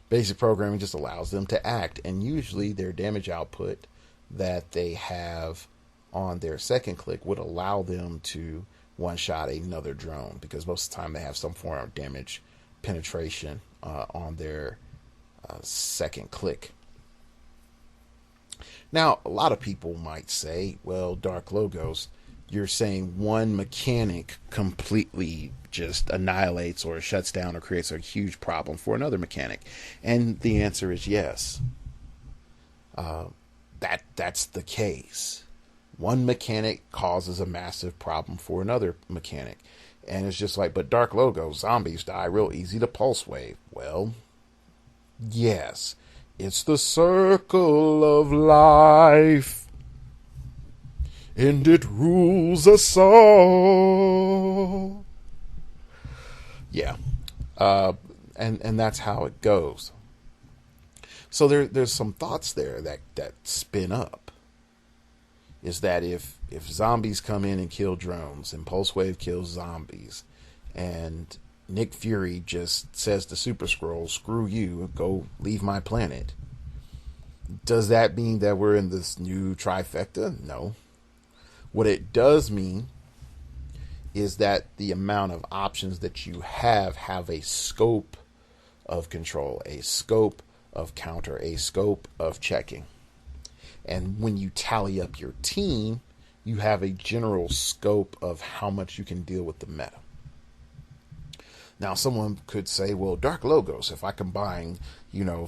Basic programming just allows them to act, and usually their damage output that they have on their second click would allow them to one-shot another drone, because most of the time they have some form of damage penetration on their second click. Now, a lot of people might say, well, Dark Logos, you're saying one mechanic completely just annihilates or shuts down or creates a huge problem for another mechanic. And the answer is yes. That's the case. One mechanic causes a massive problem for another mechanic. And it's just like, but Dark Logos, zombies die real easy to pulse wave. Well, yes. It's the circle of life, and it rules us all. Yeah. And that's how it goes. So there's some thoughts there that spin up. Is that if zombies come in and kill drones, and Pulse Wave kills zombies, and Nick Fury just says to Super Skrull, screw you, go leave my planet, Does that mean that we're in this new trifecta? No. What it does mean is that the amount of options that you have a scope of control, a scope of counter, a scope of checking. And when you tally up your team, you have a general scope of how much you can deal with the meta. Now, someone could say, well, Dark Logos, if I combine,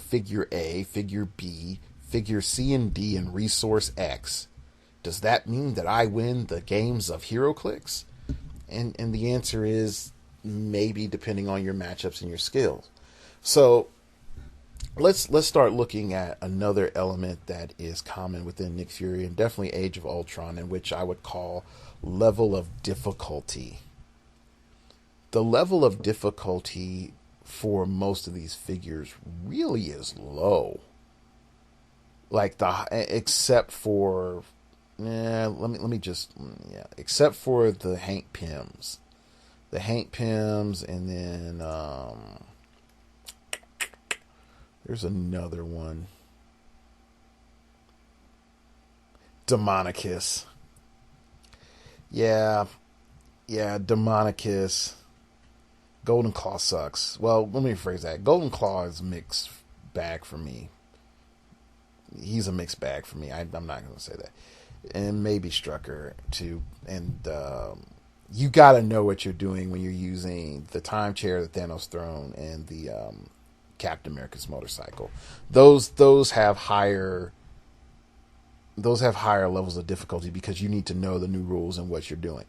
figure A, figure B, figure C and D, and resource X, does that mean that I win the games of heroclix? And the answer is maybe, depending on your matchups and your skills. So let's start looking at another element that is common within Nick Fury and definitely Age of Ultron, in which I would call level of difficulty. The level of difficulty for most of these figures really is low. Except for except for the Hank Pyms. The Hank Pyms, and then there's another one. Demonicus. Yeah, Demonicus. Golden Claw sucks. Well, let me rephrase that. Golden Claw is a mixed bag for me. He's a mixed bag for me. I'm not going to say that. And maybe Strucker too. And you got to know what you're doing when you're using the time chair, the Thanos throne, and the Captain America's motorcycle. Those have higher levels of difficulty because you need to know the new rules and what you're doing.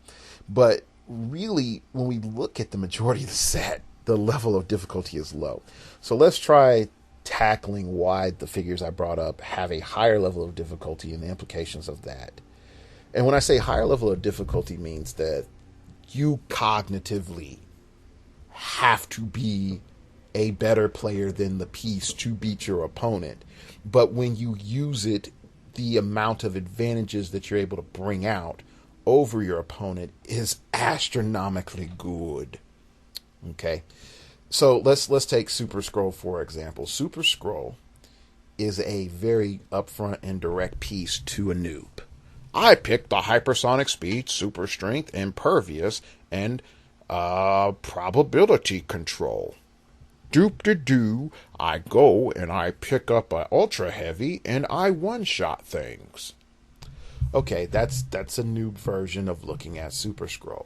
But really, when we look at the majority of the set, the level of difficulty is low. So let's try tackling why the figures I brought up have a higher level of difficulty and the implications of that. And when I say higher level of difficulty, means that you cognitively have to be a better player than the piece to beat your opponent. But when you use it, the amount of advantages that you're able to bring out over your opponent is astronomically good. Okay, so let's take Super Skrull for example. Super Skrull is a very upfront and direct piece to a noob. I picked the hypersonic speed, super strength, impervious, and probability control. Doop-de-doo, I go and I pick up a ultra heavy and I one-shot things. Okay, that's a noob version of looking at Super Skrull.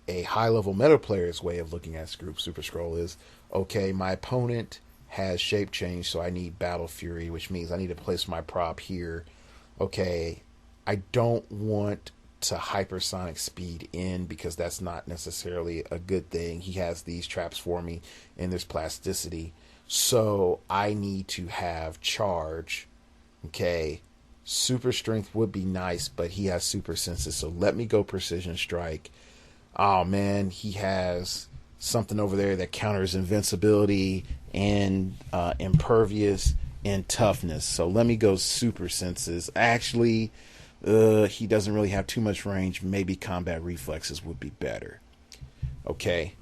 A high-level meta player's way of looking at Super Skrull is, okay, my opponent has shape change, so I need Battle Fury, which means I need to place my prop here. Okay, I don't want to hypersonic speed in because that's not necessarily a good thing. He has these traps for me and there's plasticity. So I need to have charge. Okay, super strength would be nice, but he has super senses. So let me go precision strike. Oh man, he has something over there that counters invincibility and impervious and toughness. So let me go super senses. Actually, he doesn't really have too much range. Maybe combat reflexes would be better. Okay.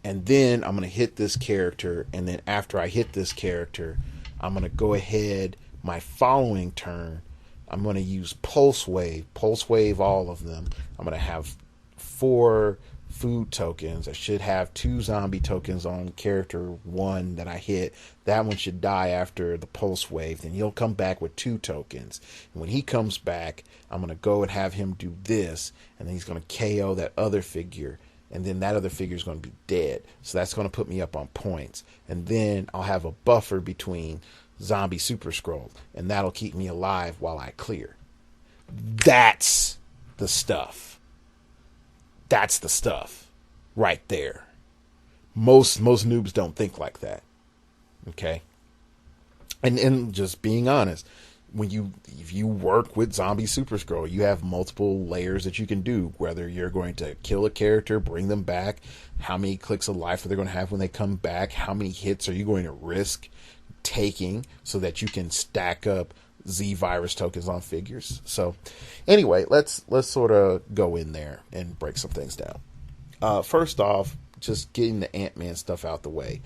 And then I'm going to hit this character. And then after I hit this character, I'm going to go ahead. My following turn, I'm going to use Pulse Wave. Pulse Wave all of them. I'm going to have 4 food tokens. I should have 2 zombie tokens on character 1 that I hit. That one should die after the pulse wave. Then he'll come back with 2 tokens. And when he comes back, I'm going to go and have him do this. And then he's going to KO that other figure. And then that other figure is going to be dead. So that's going to put me up on points. And then I'll have a buffer between zombie Super Skrull. And that'll keep me alive while I clear. That's the stuff. That's the stuff right there. Most noobs don't think like that. Okay. And just being honest, if you work with zombie Super Skrull, you have multiple layers that you can do, whether you're going to kill a character, bring them back, how many clicks of life are they going to have when they come back, how many hits are you going to risk taking so that you can stack up Z virus tokens on figures. So anyway, let's sort of go in there and break some things down. First off, just getting the Ant-Man stuff out the way.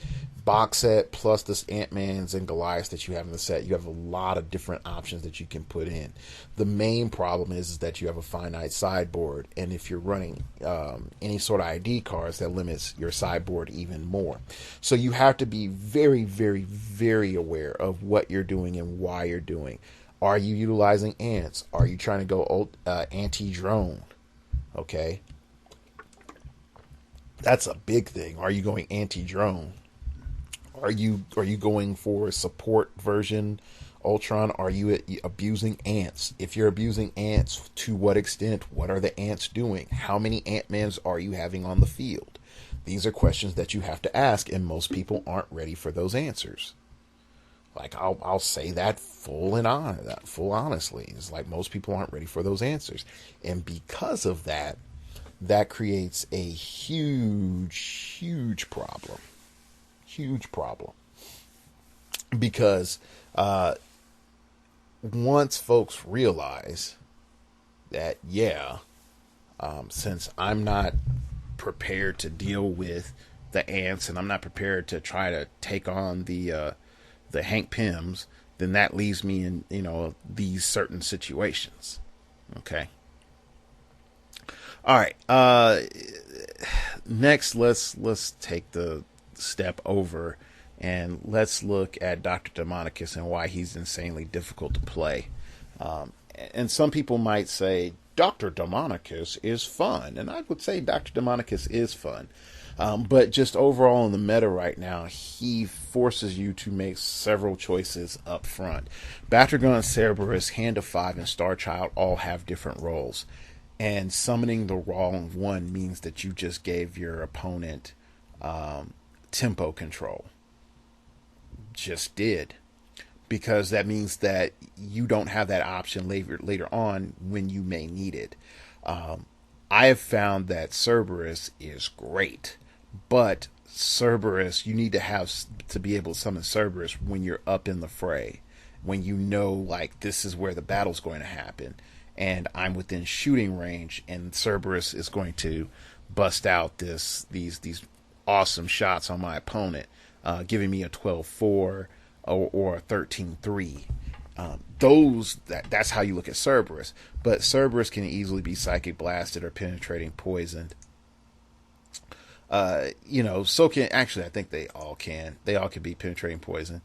box set plus this Ant-Man's and Goliath that you have in the set, you have a lot of different options that you can put in. The main problem is that you have a finite sideboard, and if you're running any sort of ID cards, that limits your sideboard even more. So you have to be very, very, very aware of what you're doing and why you're doing. Are you utilizing ants? Are you trying to go anti-drone? Okay, that's a big thing. Are you going anti-drone? Are you going for a support version Ultron? Are you abusing ants? If you're abusing ants, to what extent? What are the ants doing? How many Ant-Mans are you having on the field? These are questions that you have to ask, and most people aren't ready for those answers. Like, I'll say that full honestly. It's like most people aren't ready for those answers. And because of that, that creates a huge problem. Huge problem. Because once folks realize that, since I'm not prepared to deal with the ants and I'm not prepared to try to take on the Hank Pyms, then that leaves me in, these certain situations. Okay. All right. Next, let's take the step over and let's look at Dr. Demonicus and why he's insanely difficult to play. And some people might say Dr. Demonicus is fun, and I would say Dr. Demonicus is fun. But just overall in the meta right now, he forces you to make several choices up front. Batragun, Cerberus, Hand of Five, and Starchild all have different roles. And summoning the wrong one means that you just gave your opponent tempo control. Just did. Because that means that you don't have that option later on when you may need it. I have found that Cerberus is great. But Cerberus, you need to be able to summon Cerberus when you're up in the fray. When you know, like, this is where the battle's going to happen. And I'm within shooting range, and Cerberus is going to bust out these awesome shots on my opponent, giving me a 12-4 or a 13-3. That's how you look at Cerberus. But Cerberus can easily be psychic blasted or penetrating poisoned. So can, actually, I think they all can. They all can be penetrating poison.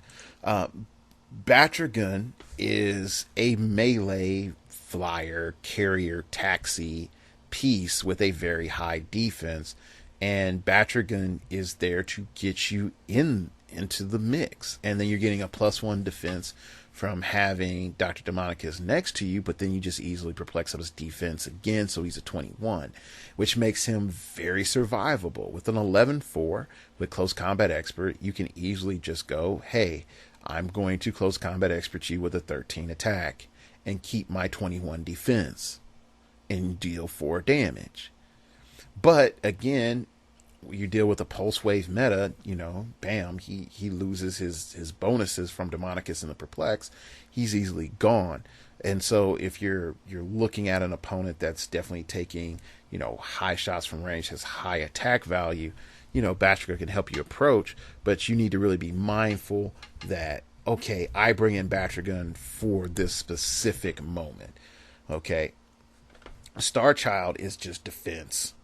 Batragun is a melee flyer, carrier, taxi piece with a very high defense, and Batragun is there to get you into the mix, and then you're getting a +1 defense from having Dr. Demonicus next to you, but then you just easily perplex up his defense again, so he's a 21, which makes him very survivable. With an 11-4 with Close Combat Expert, you can easily just go, hey, I'm going to Close Combat Expert you with a 13 attack and keep my 21 defense and deal 4 damage. But again, you deal with a pulse wave meta, bam, he loses his bonuses from Demonicus and the Perplex. He's easily gone. And so if you're looking at an opponent that's definitely taking, high shots from range, has high attack value, Batragun can help you approach, but you need to really be mindful that, okay, I bring in Batragun for this specific moment. Okay. Starchild is just defense.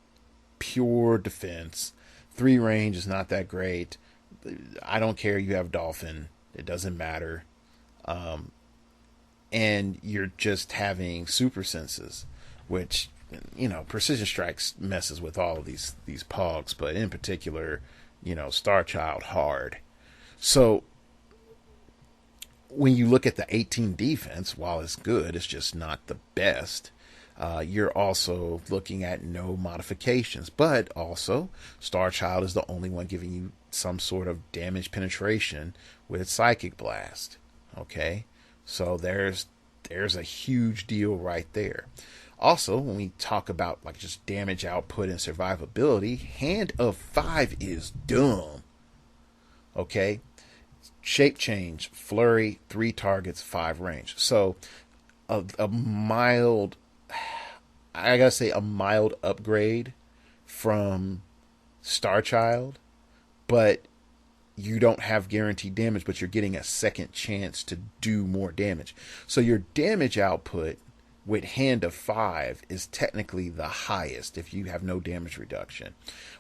Pure defense. 3 range is not that great. I don't care you have Dolphin. It doesn't matter. And you're just having super senses, which, Precision Strikes messes with all of these pogs, but in particular, Starchild hard. So when you look at the 18 defense, while it's good, it's just not the best. You're also looking at no modifications, but also Starchild is the only one giving you some sort of damage penetration with Psychic Blast. Okay, so there's a huge deal right there. Also, when we talk about like just damage output and survivability, Hand of 5 is dumb. Okay, shape change, flurry, 3 targets, 5 range. So a mild, I gotta say, a mild upgrade from Starchild, but you don't have guaranteed damage, but you're getting a second chance to do more damage. So your damage output with Hand of 5 is technically the highest if you have no damage reduction.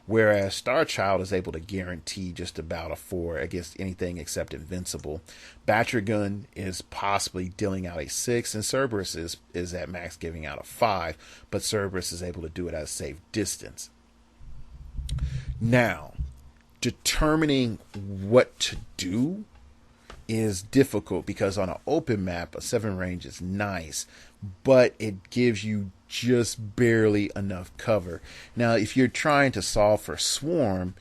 Whereas Star Child is able to guarantee just about a 4 against anything except Invincible. Batragun is possibly dealing out a 6, and Cerberus is at max giving out a 5, but Cerberus is able to do it at a safe distance. Now, determining what to do is difficult because on an open map, a 7 range is nice, but it gives you just barely enough cover. Now, if you're trying to solve for Swarm,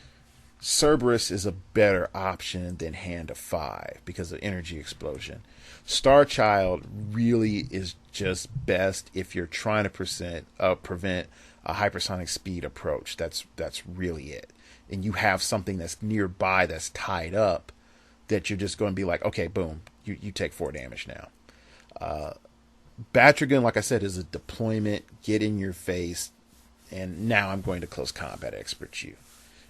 Cerberus is a better option than Hand of 5 because of Energy Explosion. Star Child really is just best if you're trying to prevent a hypersonic speed approach. That's really it. And you have something that's nearby that's tied up that you're just going to be like, okay, boom, you take 4 damage now. Batragun, like I said, is a deployment, get in your face, and now I'm going to close combat expert you.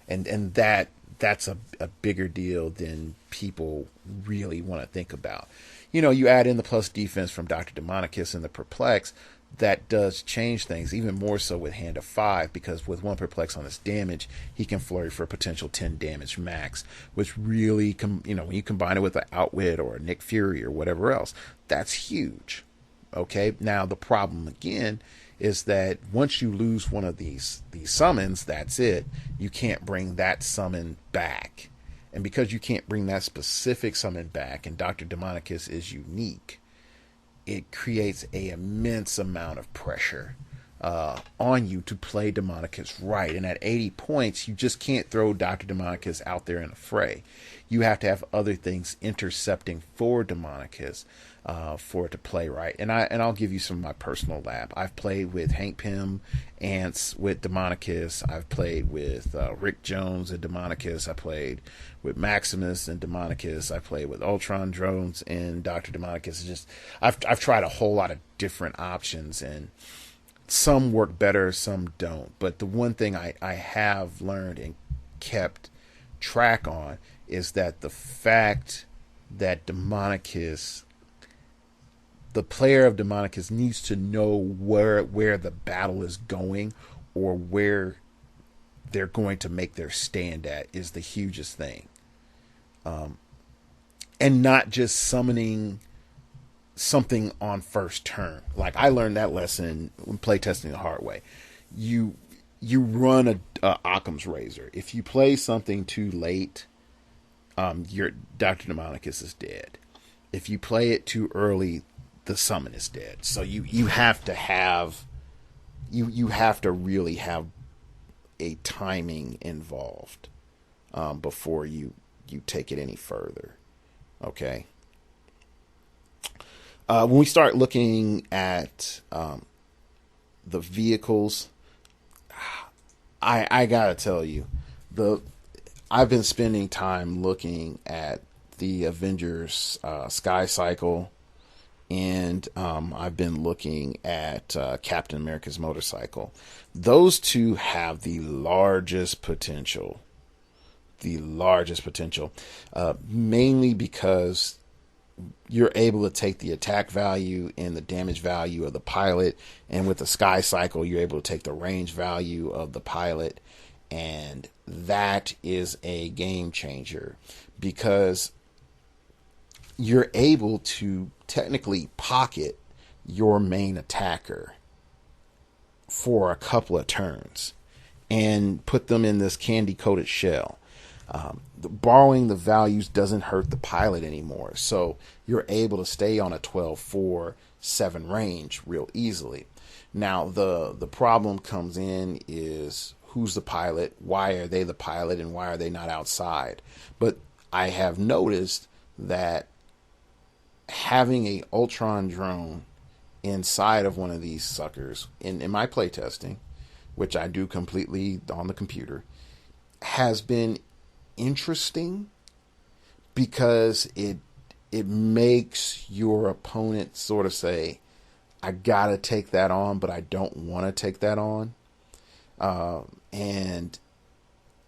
And that's a bigger deal than people really want to think about. You add in the plus defense from Dr. Demonicus and the Perplex, that does change things, even more so with Hand of 5, because with 1 Perplex on his damage, he can flurry for a potential 10 damage max, which really, when you combine it with an Outwit or a Nick Fury or whatever else, that's huge. Okay, now the problem again is that once you lose one of these summons, that's it. You can't bring that summon back. And because you can't bring that specific summon back, and Dr. Demonicus is unique, it creates an immense amount of pressure on you to play Demonicus right. And at 80 points, you just can't throw Dr. Demonicus out there in a fray. You have to have other things intercepting for Demonicus for it to play right. And I'll give you some of my personal lab. I've played with Hank Pym Ants with Demonicus. I've played with Rick Jones and Demonicus. I played with Maximus and Demonicus. I played with Ultron Drones and Dr. Demonicus. I've tried a whole lot of different options, and some work better, some don't. But the one thing I have learned and kept track on is that the fact that Demonicus, the player of Demonicus, needs to know where the battle is going or where they're going to make their stand at is the hugest thing. And not just summoning something on first turn. Like, I learned that lesson when playtesting the hard way. You run a Occam's Razor. If you play something too late, your Dr. Demonicus is dead. If you play it too early, the summon is dead. So you have to have you have to really have a timing involved before you take it any further. Okay. When we start looking at the vehicles, I gotta tell you, I've been spending time looking at the Avengers Sky Cycle, and I've been looking at Captain America's motorcycle. Those two have the largest potential. Mainly because you're able to take the attack value and the damage value of the pilot, and with the Sky Cycle, you're able to take the range value of the pilot, and that is a game changer because you're able to technically pocket your main attacker for a couple of turns and put them in this candy-coated shell. Borrowing the values doesn't hurt the pilot anymore, so you're able to stay on a 12-4-7 range real easily. Now, the problem comes in is who's the pilot, why are they the pilot, and why are they not outside? But I have noticed that having a Ultron drone inside of one of these suckers in my playtesting, which I do completely on the computer, has been interesting because it makes your opponent sort of say, I gotta take that on, but I don't want to take that on. And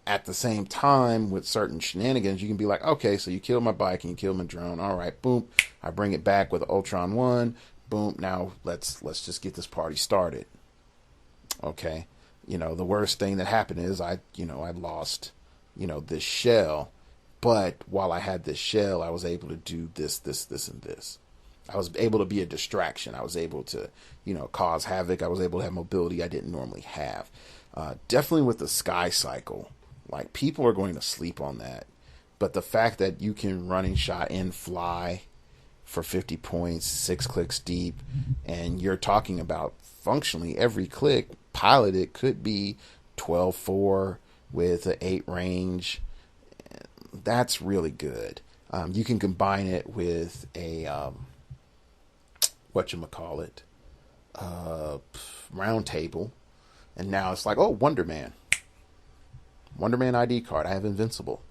at the same time, with certain shenanigans, you can be like, okay, so you killed my bike and you killed my drone. All right, boom. I bring it back with Ultron 1. Boom. Now let's just get this party started. Okay. The worst thing that happened is I lost, this shell. But while I had this shell, I was able to do this, and this. I was able to be a distraction. I was able to, cause havoc. I was able to have mobility I didn't normally have. Definitely with the sky cycle, like, people are going to sleep on that. But the fact that you can running shot and fly for 50 points, 6 clicks deep, and you're talking about functionally every click piloted could be 12-4 with an 8 range. That's really good. You can combine it with a round table, and now it's like, oh, Wonder Man ID card. I have Invincible.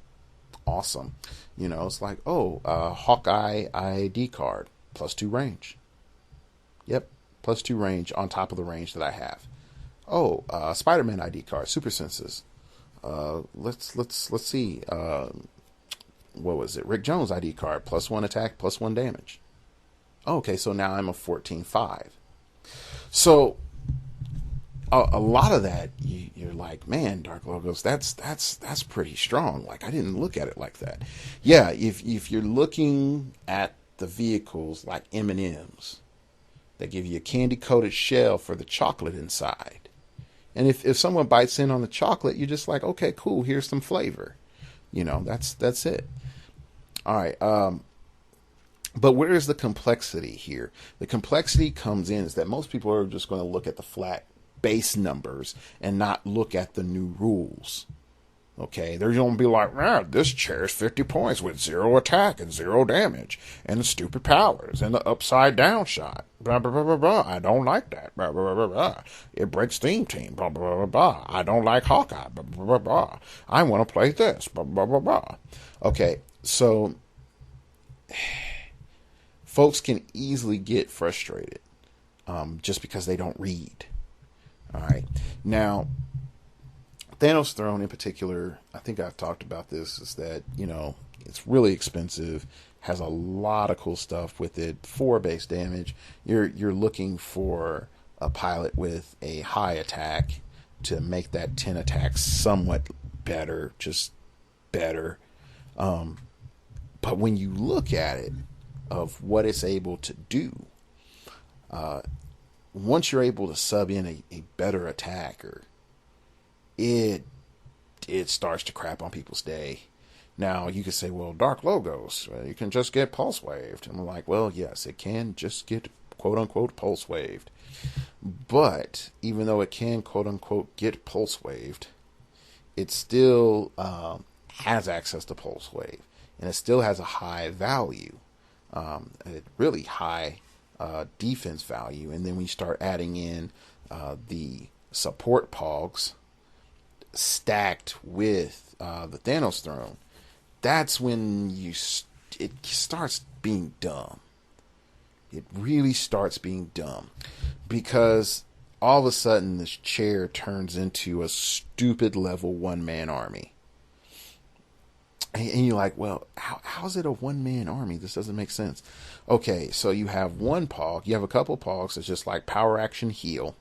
Awesome. It's like, oh, Hawkeye ID card, +2 range. Yep, +2 range on top of the range that I have. Oh, Spider-Man ID card, super senses. Let's see. What was it? Rick Jones ID card, +1 attack, +1 damage. Okay, so now I'm a 14-5. So a lot of that, you're like, man, Dark Logos, that's pretty strong. Like, I didn't look at it like that. Yeah, if you're looking at the vehicles like M&Ms, that give you a candy-coated shell for the chocolate inside. And if someone bites in on the chocolate, you're just like, okay, cool, here's some flavor. That's it. All right. But where is the complexity here? The complexity comes in is that most people are just going to look at the flat base numbers and not look at the new rules. Okay, they're going to be like, this chair is 50 points with 0 attack and 0 damage and stupid powers and the upside down shot. Blah, blah, blah, blah, blah. I don't like that. Blah, blah, blah, blah. It breaks Theme Team. Blah, blah, blah, blah. I don't like Hawkeye. Blah, blah, blah, blah. I want to play this. Blah, blah, blah, blah. Okay, so folks can easily get frustrated just because they don't read. All right. Now, Thanos Throne in particular, I think I've talked about this, is that, it's really expensive, has a lot of cool stuff with it. 4 base damage. You're looking for a pilot with a high attack to make that 10 attack somewhat better, just better. But when you look at it, of what it's able to do, once you're able to sub in a better attacker, it starts to crap on people's day. Now, you could say, well, Dark Logos, you can just get pulse waved. And I'm like, well, yes, it can just get quote-unquote pulse waved. But even though it can quote-unquote get pulse waved, it still has access to pulse wave. And it still has a high value, a really high defense value. And then when you start adding in the support pogs stacked with the Thanos Throne, that's when it starts being dumb. It really starts being dumb, because all of a sudden this chair turns into a stupid level 1-man army. And you're like, well, how's it a 1-man army? This doesn't make sense. Okay, so you have one pog. You have a couple pogs that's just like power action heal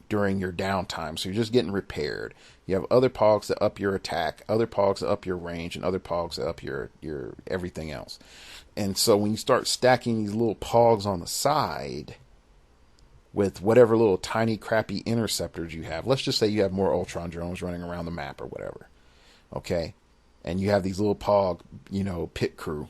during your downtime. So you're just getting repaired. You have other pogs that up your attack, other pogs that up your range, and other pogs that up your everything else. And so when you start stacking these little pogs on the side with whatever little tiny crappy interceptors you have, let's just say you have more Ultron drones running around the map or whatever. Okay? And you have these little pog, pit crew.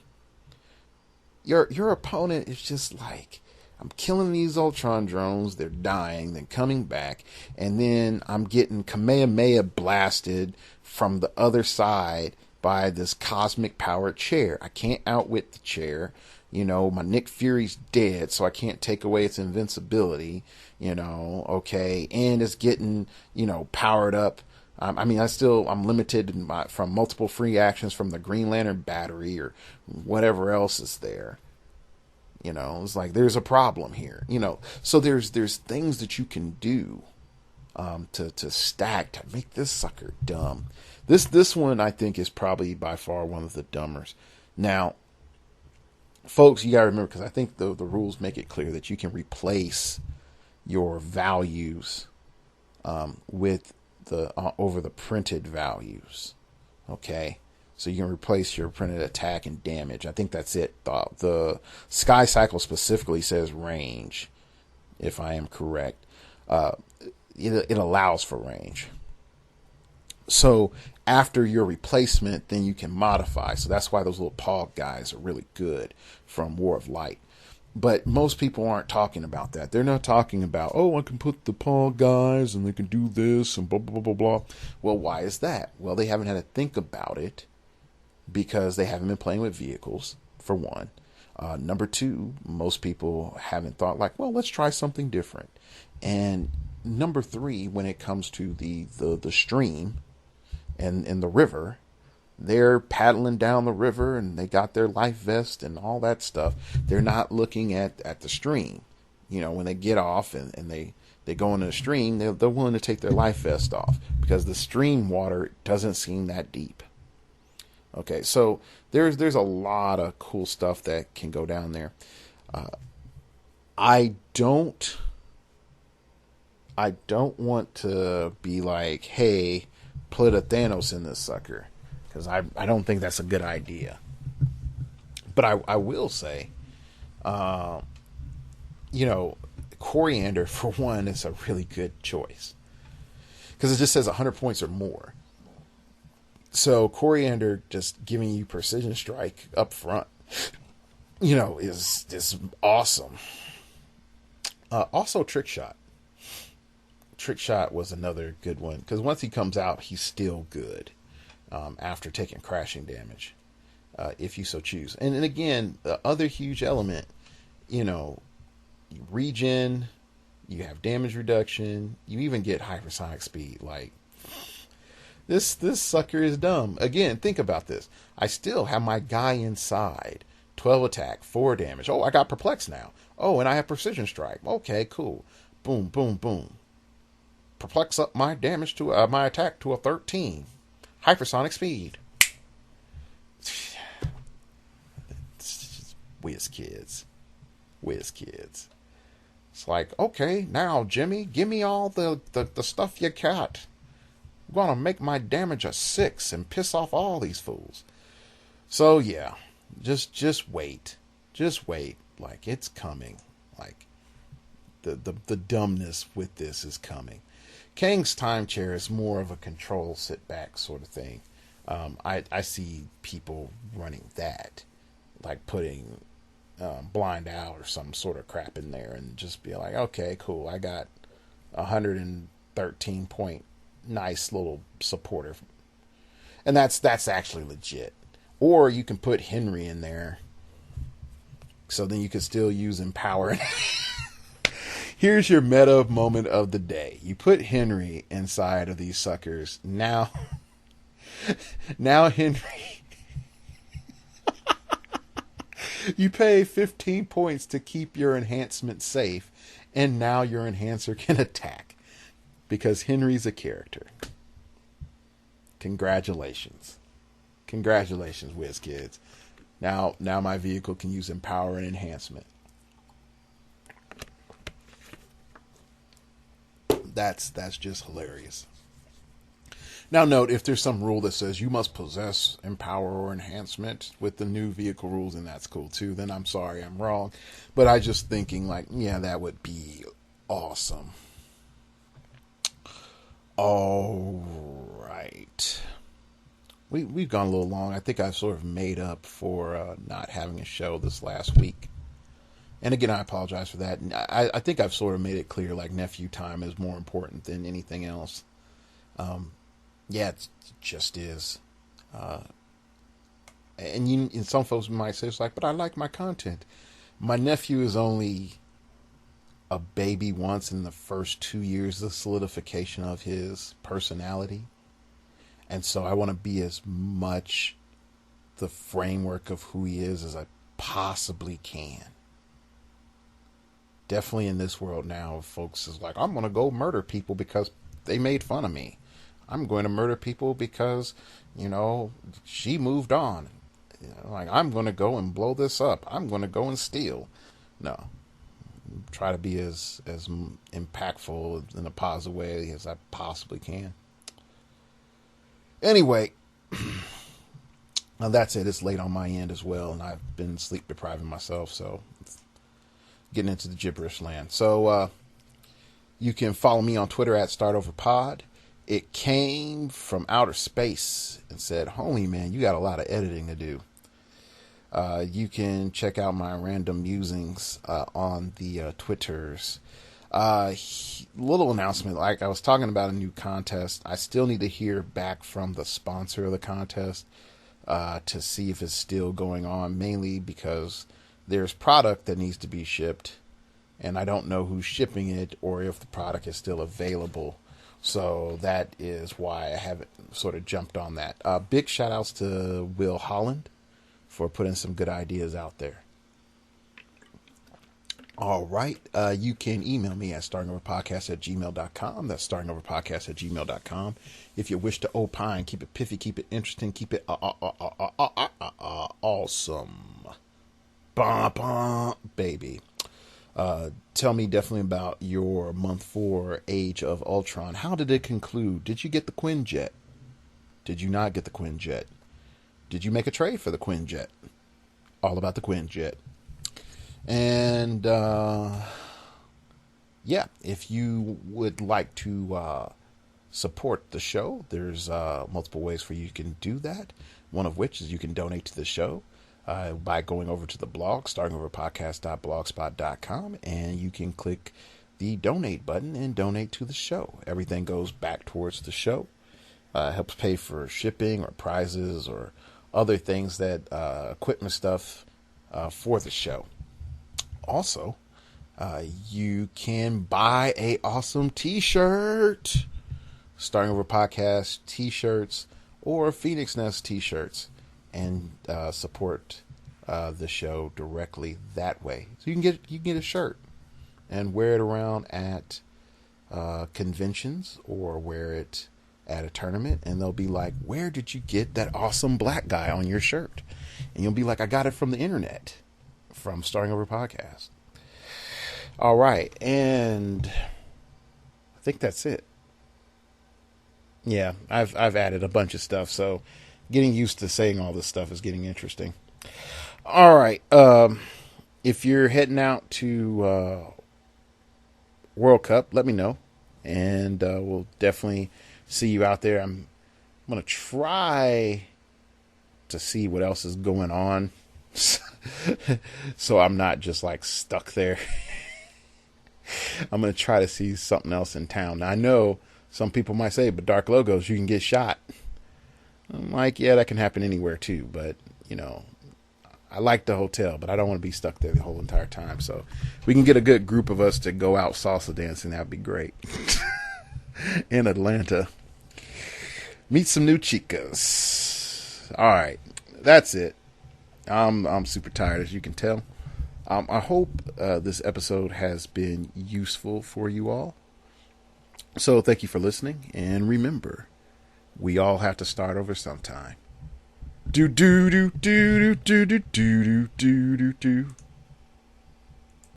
Your opponent is just like, I'm killing these Ultron drones, they're dying, then coming back, and then I'm getting Kamehameha blasted from the other side by this cosmic powered chair. I can't outwit the chair. My Nick Fury's dead, so I can't take away its invincibility, okay, and it's getting, powered up. I'm limited from multiple free actions from the Green Lantern battery or whatever else is there. It's like there's a problem here. So there's things that you can do to stack to make this sucker dumb. This one I think is probably by far one of the dumbers. Now, folks, you gotta remember, because I think the rules make it clear that you can replace your values with the over the printed values. Okay, so you can replace your printed attack and damage. I think that's it. The Sky Cycle specifically says range, if I am correct. It allows for range. So after your replacement, then you can modify. So that's why those little pog guys are really good from War of Light. But most people aren't talking about that. They're not talking about, oh, I can put the pog guys and they can do this and blah, blah, blah, blah. Well, why is that? Well, they haven't had to think about it because they haven't been playing with vehicles, for one. Number two, most people haven't thought like, well, let's try something different. And number three, when it comes to the stream and the river, they're paddling down the river and they got their life vest and all that stuff. They're not looking at the stream. You know, when they get off and they go into the stream, they're willing to take their life vest off because the stream water doesn't seem that deep. Okay, so there's a lot of cool stuff that can go down there. I don't want to be like, hey, put a Thanos in this sucker, because I don't think that's a good idea. But I will say, Coriander, for one, is a really good choice. Because it just says 100 points or more. So Coriander just giving you Precision Strike up front, is awesome. Also Trick Shot. Trick Shot was another good one, because once he comes out, he's still good after taking crashing damage, if you so choose. And again, the other huge element, regen, you have damage reduction, you even get hypersonic speed. Like, this sucker is dumb. Again, think about this. I still have my guy inside. 12 attack, 4 damage. Oh, I got Perplex now. Oh, and I have Precision Strike. Okay, cool. Boom, boom, boom. Perplex up my damage to my attack to a 13. Hypersonic speed. Whiz kids. It's like, okay, now Jimmy, give me all the stuff you got. I'm gonna make my damage a 6 and piss off all these fools. So yeah, just wait. Just wait. Like, it's coming. Like, the dumbness with this is coming. Kang's Time Chair is more of a control sit back sort of thing. I see people running that, like putting Blind Owl or some sort of crap in there and just be like, okay, cool, I got 113 point nice little supporter. And that's actually legit. Or you can put Henry in there, so then you can still use Empower. Here's your meta moment of the day. You put Henry inside of these suckers. Now Henry, you pay 15 points to keep your enhancement safe, and now your enhancer can attack because Henry's a character. Congratulations, whiz kids. Now my vehicle can use Empower and enhancement. That's just hilarious. Now note, if there's some rule that says you must possess Empower or enhancement with the new vehicle rules, and that's cool too, then I'm sorry, I'm wrong. But I just thinking like, yeah, that would be awesome. All right. We've gone a little long. I think I've sort of made up for not having a show this last week. And again, I apologize for that. I think I've sort of made it clear, like, nephew time is more important than anything else. Yeah, it just is. And some folks might say, it's like, but I like my content. My nephew is only a baby once in the first 2 years of solidification of his personality. And so I want to be as much the framework of who he is as I possibly can. Definitely in this world now, folks is like, I'm going to go murder people because they made fun of me. I'm going to murder people because, she moved on. Like, I'm going to go and blow this up. I'm going to go and steal. No. Try to be as impactful in a positive way as I possibly can. Anyway, that's it. It's late on my end as well, and I've been sleep depriving myself, so getting into the gibberish land. So you can follow me on Twitter at StartOverPod. It came from outer space and said, "Homie, man, you got a lot of editing to do." You can check out my random musings on the Twitters. Little announcement, like I was talking about a new contest. I still need to hear back from the sponsor of the contest to see if it's still going on, mainly because there's product that needs to be shipped, and I don't know who's shipping it or if the product is still available. So that is why I haven't sort of jumped on that. Big shout outs to Will Holland for putting some good ideas out there. All right. You can email me at startingoverpodcast@gmail.com. That's startingoverpodcast@gmail.com. If you wish to opine, keep it pithy, keep it interesting, keep it awesome. Bah, bah, baby. Tell me definitely about your month 4 Age of Ultron. How did it conclude? Did you get the Quinjet? Did you not get the Quinjet? Did you make a trade for the Quinjet? All about the Quinjet. And yeah, if you would like to support the show, there's multiple ways for you can do that. One of which is you can donate to the show by going over to the blog, startingoverpodcast.blogspot.com, and you can click the donate button and donate to the show. Everything goes back towards the show. Helps pay for shipping or prizes or other things that equipment stuff for the show. Also, you can buy a awesome t-shirt. Starting Over Podcast t-shirts or Phoenix Nest t-shirts, and support the show directly that way. So you can get a shirt and wear it around at conventions or wear it at a tournament, and they'll be like, "Where did you get that awesome black guy on your shirt?" And you'll be like, "I got it from the internet, from Starting Over Podcast." All right, and I think that's it. Yeah, I've added a bunch of stuff, so getting used to saying all this stuff is getting interesting. All right, if you're heading out to World Cup, let me know, and we'll definitely see you out there. I'm going to try to see what else is going on so I'm not just like stuck there. I'm going to try to see something else in town. Now, I know some people might say, but Dark Logos, you can get shot. I'm like, yeah, that can happen anywhere too. But, I like the hotel, but I don't want to be stuck there the whole entire time. So we can get a good group of us to go out salsa dancing. That'd be great. In Atlanta. Meet some new chicas. All right. That's it. I'm super tired, as you can tell. I hope this episode has been useful for you all. So thank you for listening, and remember, we all have to start over sometime. Do do do do do do do do do do do.